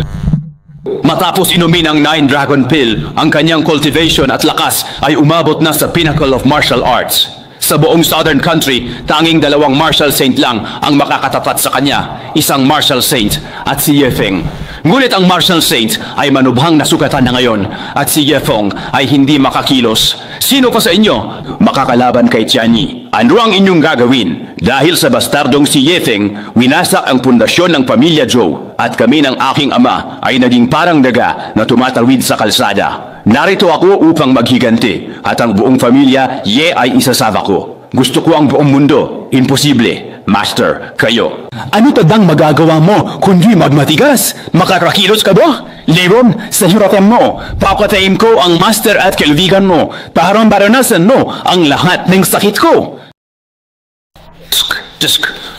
Matapos inumin ang 9 Dragon Pill, ang kanyang cultivation at lakas ay umabot na sa Pinnacle of Martial Arts. Sa buong Southern Country, tanging 2 martial saint lang ang makakatapat sa kanya. Isang martial saint at si Yefeng. Ngunit ang martial saint ay manubhang nasugatan na ngayon at si Yefeng ay hindi makakilos. Sino pa sa inyo makakalaban kay Tianyi? Ano ang inyong gagawin? Dahil sa bastardong si Yefeng, winasak ang pundasyon ng pamilya Zhou at kami ng aking ama ay naging parang daga na tumatawid sa kalsada. Narito ako upang maghiganti at ang buong pamilya Ye ay isasama ko. Gusto ko ang buong mundo. Imposible. Master, kayo. Ano tadang magagawa mo kundi magmatigas? Makakakilos ka ba? Leron, sa hirapan mo, papatayin ko ang master at kaibigan mo. Parang baranasan mo ang lahat ng sakit ko.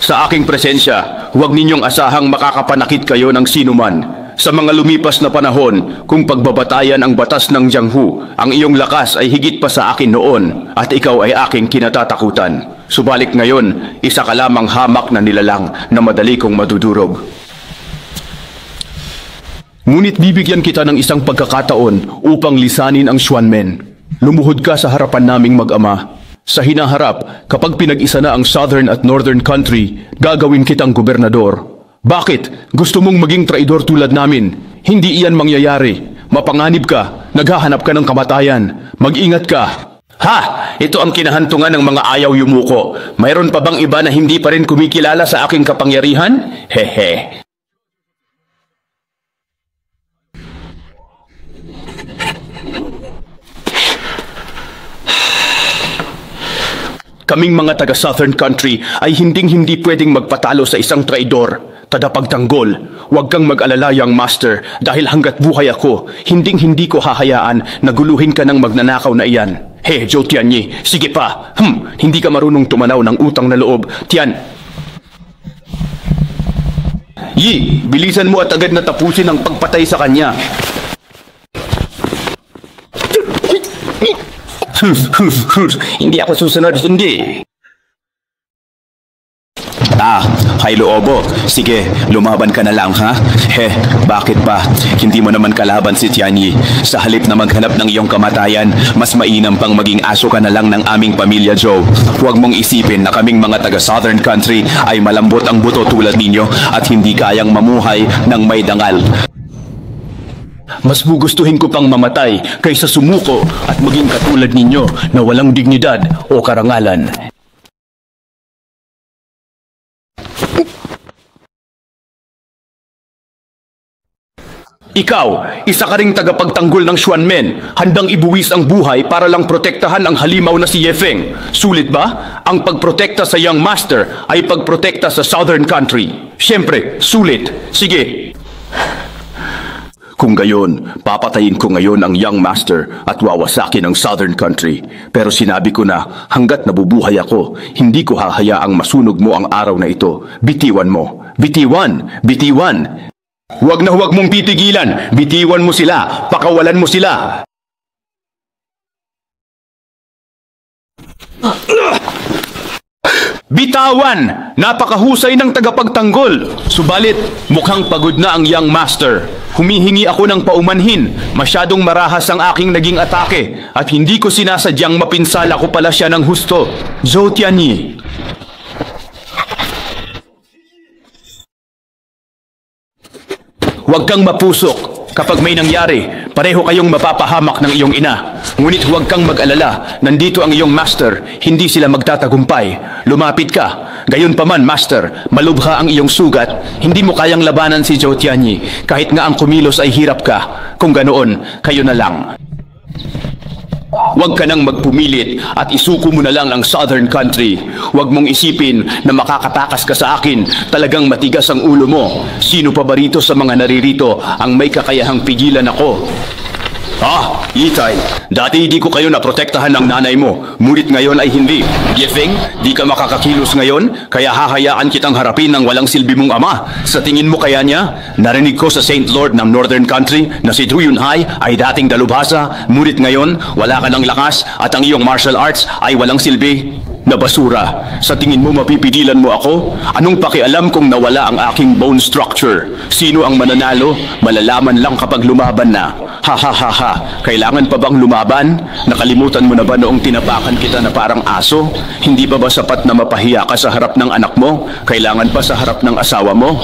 Sa aking presensya, huwag ninyong asahang makakapanakit kayo ng sinuman. Sa mga lumipas na panahon, kung pagbabatayan ang batas ng Jianghu, ang iyong lakas ay higit pa sa akin noon at ikaw ay aking kinatatakutan. Subalit ngayon, isa ka lamang hamak na nilalang na madali kong madudurog. Ngunit bibigyan kita ng isang pagkakataon upang lisanin ang Xuanmen. Lumuhod ka sa harapan naming mag-ama. Sa hinaharap, kapag pinag-isa na ang Southern at Northern Country, gagawin kitang gobernador. Bakit? Gusto mong maging traidor tulad namin? Hindi iyan mangyayari. Mapanganib ka, naghahanap ka ng kamatayan. Mag-ingat ka. Ha! Ito ang kinahantungan ng mga ayaw yumuko. Mayroon pa bang iba na hindi pa rin kumikilala sa aking kapangyarihan? Hehe. Kaming mga taga-Southern Country ay hinding-hindi pwedeng magpatalo sa isang traidor. Tadapagtanggol, huwag kang mag-alala, young master, dahil hanggat buhay ako, hinding-hindi ko hahayaan na guluhin ka ng magnanakaw na iyan. He, Zhou Tianyi, sige pa. Hindi ka marunong tumanaw ng utang na loob. Tian. Yi, bilisan mo at agad na tapusin ang pagpatay sa kanya. Hindi ako susunod, hindi. Kay Loobo, sige, lumaban ka na lang, ha? Bakit ba? Hindi mo naman kalaban si Tianyi. Sa halip na maghanap ng iyong kamatayan, mas mainam pang maging aso ka na lang ng aming pamilya Zhou. Huwag mong isipin na kaming mga taga-Southern Country ay malambot ang buto tulad ninyo at hindi kayang mamuhay ng may dangal. Mas gugustuhin ko pang mamatay kaysa sumuko at maging katulad ninyo na walang dignidad o karangalan. Ikaw, isa ka ring tagapagtanggol ng Xuanmen, handang ibuwis ang buhay para lang protektahan ang halimaw na si Yefeng. Sulit ba? Ang pagprotekta sa young master ay pagprotekta sa Southern Country. Siyempre, sulit. Sige. Kung gayon, papatayin ko ngayon ang young master at wawasakin ang Southern Country. Pero sinabi ko na, hanggat nabubuhay ako, hindi ko hahayaang masunog mo ang araw na ito. Bitiwan mo. Bitiwan! Bitiwan! Huwag na huwag mong pitigilan. Bitiwan mo sila. Pakawalan mo sila. Bitawan! Napakahusay ng tagapagtanggol. Subalit, mukhang pagod na ang young master. Humihingi ako ng paumanhin. Masyadong marahas ang aking naging atake at hindi ko sinasadyang mapinsala ko pala siya ng husto. Zhou Tianyi. Huwag kang mapusok. Kapag may nangyari, pareho kayong mapapahamak ng iyong ina. Ngunit huwag kang mag-alala. Nandito ang iyong master. Hindi sila magtatagumpay. Lumapit ka. Gayunpaman, master, malubha ang iyong sugat. Hindi mo kayang labanan si Zhou Tianyi. Kahit nga ang kumilos ay hirap ka. Kung ganoon, kayo na lang. Huwag ka nang magpumilit at isuko mo na lang ang Southern Country. Huwag mong isipin na makakatakas ka sa akin. Talagang matigas ang ulo mo. Sino pa ba rito sa mga naririto ang may kakayahang pigilan ako? Itay, dati di ko kayo naprotektahan ng nanay mo, ngunit ngayon ay hindi. Yefeng, di ka makakakilos ngayon, kaya hahayaan kitang harapin ng walang silbi mong ama. Sa tingin mo kaya niya? Narinig ko sa Saint Lord ng Northern Country na si Zhu Yunhai ay dating dalubhasa, ngunit ngayon wala ka ng lakas at ang iyong martial arts ay walang silbi. na basura. Sa tingin mo mapipigilan mo ako? Anong pakialam kung nawala ang aking bone structure? Sino ang mananalo? Malalaman lang kapag lumaban na. Ha ha ha ha. Kailangan pa bang lumaban? Nakalimutan mo na ba noong tinapakan kita na parang aso? Hindi ba sapat na mapahiya ka sa harap ng anak mo? Kailangan pa sa harap ng asawa mo?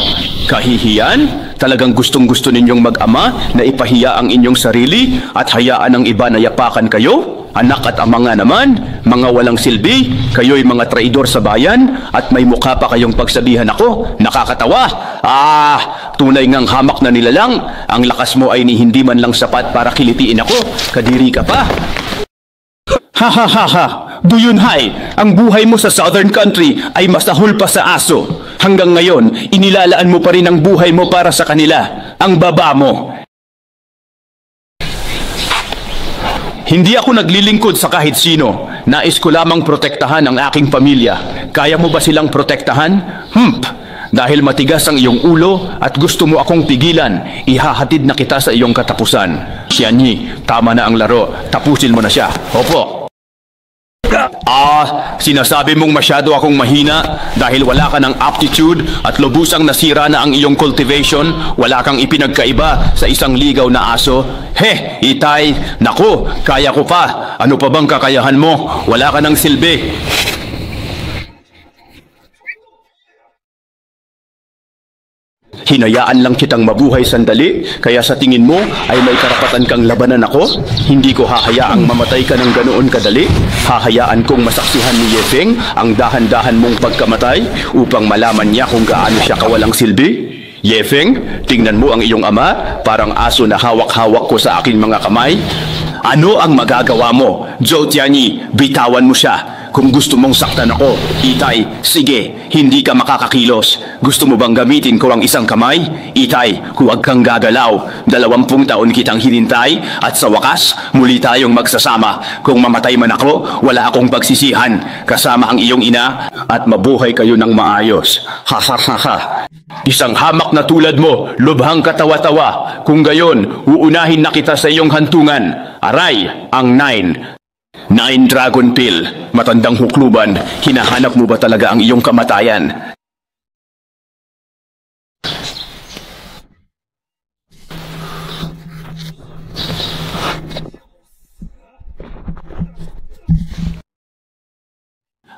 Kahihiyan? Talagang gustong-gusto ninyong mag-ama na ipahiya ang inyong sarili at hayaan ng iba na yapakan kayo? Anak at ama nga naman, mga walang silbi, kayo'y mga traidor sa bayan at may mukha pa kayong pagsabihan ako. Nakakatawa. Tunay ngang hamak na nilalang. Ang lakas mo ay ni hindi man lang sapat para kilitiin ako. Kadiri ka pa. Ha ha ha ha. Duyunhay, ang buhay mo sa Southern Country ay masahol pa sa aso. Hanggang ngayon, inilalaan mo pa rin ang buhay mo para sa kanila. Ang baba mo. Hindi ako naglilingkod sa kahit sino. Nais ko lamang protektahan ang aking pamilya. Kaya mo ba silang protektahan? Dahil matigas ang iyong ulo at gusto mo akong pigilan, ihahatid na kita sa iyong katapusan. Tianyi, tama na ang laro. Tapusin mo na siya. Opo. Sinasabi mong masyado akong mahina dahil wala ka ng aptitude at lubusang nasira na ang iyong cultivation, wala kang ipinagkaiba sa isang ligaw na aso. Itay, naku, kaya ko pa. Ano pa bang kakayahan mo? Wala ka ng silbi. Hinayaan lang kitang mabuhay sandali, kaya sa tingin mo ay may karapatan kang labanan ako? Hindi ko hahayaang mamatay ka ng ganoon kadali. Hahayaan kong masaksihan ni Yefeng ang dahan-dahan mong pagkamatay upang malaman niya kung gaano siya kawalang silbi. Yefeng, tingnan mo ang iyong ama, parang aso na hawak-hawak ko sa aking mga kamay. Ano ang magagawa mo? Zhou Tianyi, bitawan mo siya. Kung gusto mong saktan ako, Itay, sige, hindi ka makakakilos. Gusto mo bang gamitin ko ang isang kamay? Itay, huwag kang gagalaw. 20 taon kitang hinintay at sa wakas, muli tayong magsasama. Kung mamatay man ako, wala akong pagsisihan. Kasama ang iyong ina at mabuhay kayo ng maayos. Ha ha ha ha. Isang hamak na tulad mo, lubhang katawa-tawa. Kung gayon, uunahin na kita sa iyong hantungan. Aray, ang 9 Dragon Pill. Matandang hukluban, hinahanap mo ba talaga ang iyong kamatayan?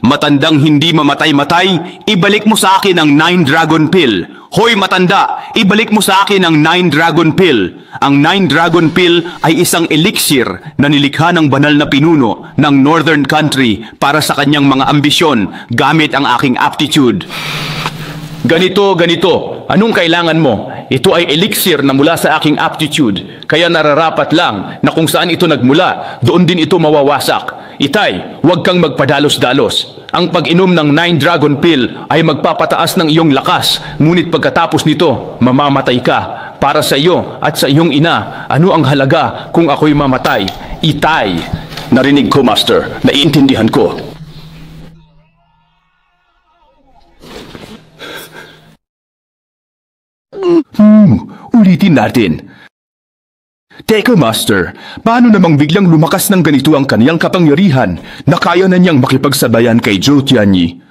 Matandang hindi mamatay-matay, ibalik mo sa akin ang 9 Dragon Pill. Hoy matanda, ibalik mo sa akin ang 9 Dragon Pill. Ang 9 Dragon Pill ay isang elixir na nilikha ng banal na pinuno ng Northern Country para sa kanyang mga ambisyon gamit ang aking aptitude. Ganito. Anong kailangan mo? Ito ay elixir na mula sa aking aptitude. Kaya nararapat lang na kung saan ito nagmula, doon din ito mawawasak. Itay, huwag kang magpadalos-dalos. Ang pag-inom ng 9 Dragon Pill ay magpapataas ng iyong lakas. Ngunit pagkatapos nito, mamamatay ka. Para sa iyo at sa iyong ina, ano ang halaga kung ako'y mamatay? Itay. Narinig ko, Master. Naiintindihan ko. Ulitin natin. Teka, Master, paano namang biglang lumakas ng ganito ang kaniyang kapangyarihan na kaya na niyang makipagsabayan kay Zhou Tianyi?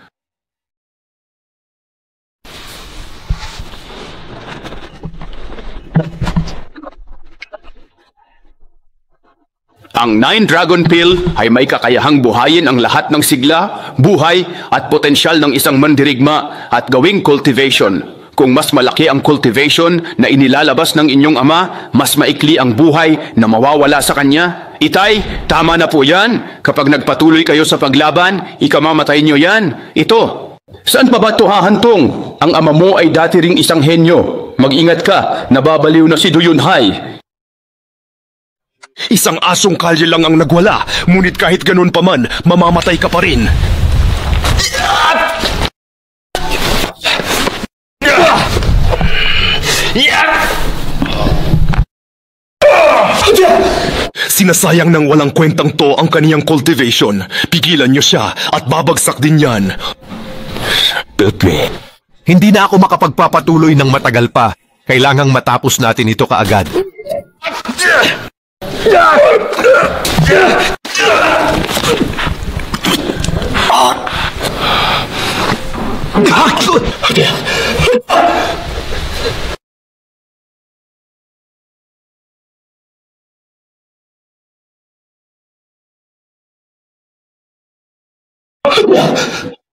Ang 9 Dragon Pill ay may kakayahang buhayin ang lahat ng sigla, buhay at potensyal ng isang mandirigma at gawing cultivation. Kung mas malaki ang cultivation na inilalabas ng inyong ama, mas maikli ang buhay na mawawala sa kanya. Itay, tama na po yan. Kapag nagpatuloy kayo sa paglaban, ikamamatay nyo yan. Ito. Saan pa ba ito hahantong? Ang ama mo ay dati ring isang henyo. Mag-ingat ka, nababaliw na si Duyunhay. Isang asong kalye lang ang nagwala, ngunit kahit ganun pa man, mamamatay ka pa rin. Sinasayang ng walang kwentang to ang kaniyang cultivation. Pigilan niyo siya at babagsak din yan. Pepe, hindi na ako makapagpapatuloy ng matagal pa. Kailangang matapos natin ito kaagad.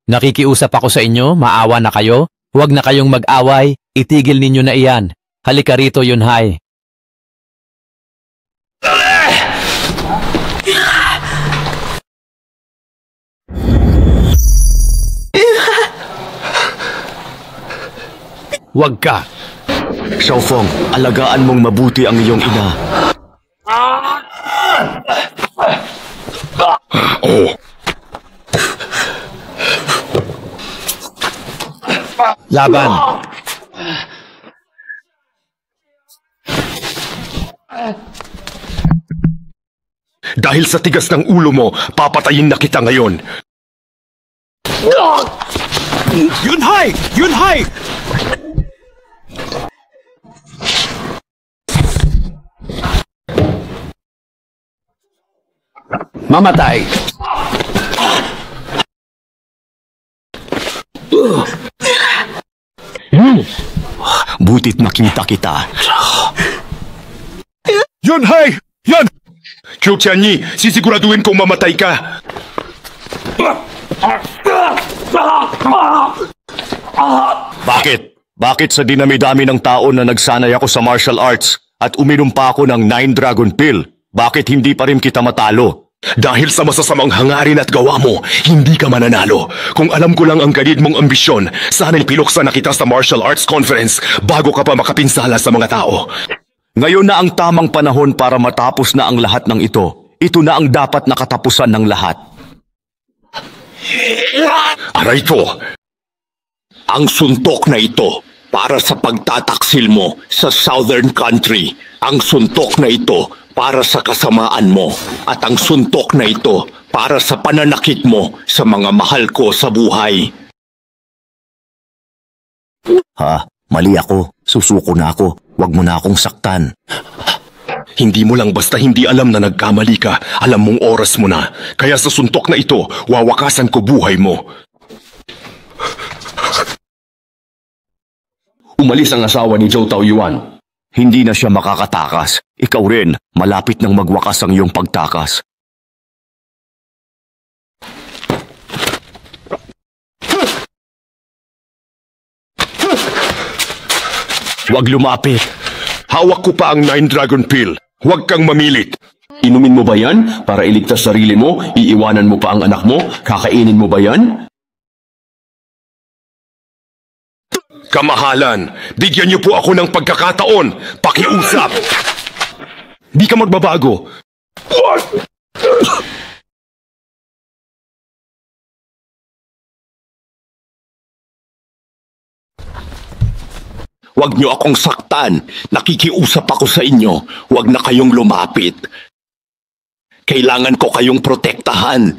Nakikiusap ako sa inyo, maawa na kayo. Huwag na kayong mag-away, itigil ninyo na iyan. Halika rito, Yunhai. Huwag ka! Xiaofeng, alagaan mong mabuti ang iyong ina. Laban! Dahil sa tigas ng ulo mo, papatayin na kita ngayon. Yunhai! Yunhai! Mamatay! Butit makita kita. Yunhai! Yan! Qiu Tianyi, sisiguraduhin kong mamatay ka. Bakit? Bakit sa dinami-dami ng tao na nagsanay ako sa martial arts at uminom pa ako ng 9 Dragon Pill, bakit hindi pa rin kita matalo? Dahil sa masasamang hangarin at gawa mo, hindi ka mananalo. Kung alam ko lang ang ganid mong ambisyon, sana'y piluksa na kita sa martial arts conference bago ka pa makapinsala sa mga tao. Ngayon na ang tamang panahon para matapos na ang lahat ng ito. Ito na ang dapat na katapusan ng lahat. Aray ko! Ang suntok na ito para sa pagtataksil mo sa Southern Country. Ang suntok na ito para sa kasamaan mo. At ang suntok na ito para sa pananakit mo sa mga mahal ko sa buhay. Ha? Mali ako. Susuko na ako. Huwag mo na akong saktan. Hindi mo lang basta hindi alam na nagkamali ka. Alam mong oras mo na. Kaya sa suntok na ito, wawakasan ko buhay mo. Umalis ang asawa ni Zhou Taoyuan. Hindi na siya makakatakas. Ikaw rin, malapit nang magwakas ang iyong pagtakas. Huwag lumapit. Hawak ko pa ang 9 Dragon Pill. Huwag kang mamilit. Inumin mo ba yan para iligtas sarili mo? Iiwanan mo pa ang anak mo? Kakainin mo ba yan? Kamahalan, bigyan niyo po ako ng pagkakataon. Pakiusap. Di ka magbabago. Huwag niyo akong saktan. Nakikiusap ako sa inyo. Huwag na kayong lumapit. Kailangan ko kayong protektahan.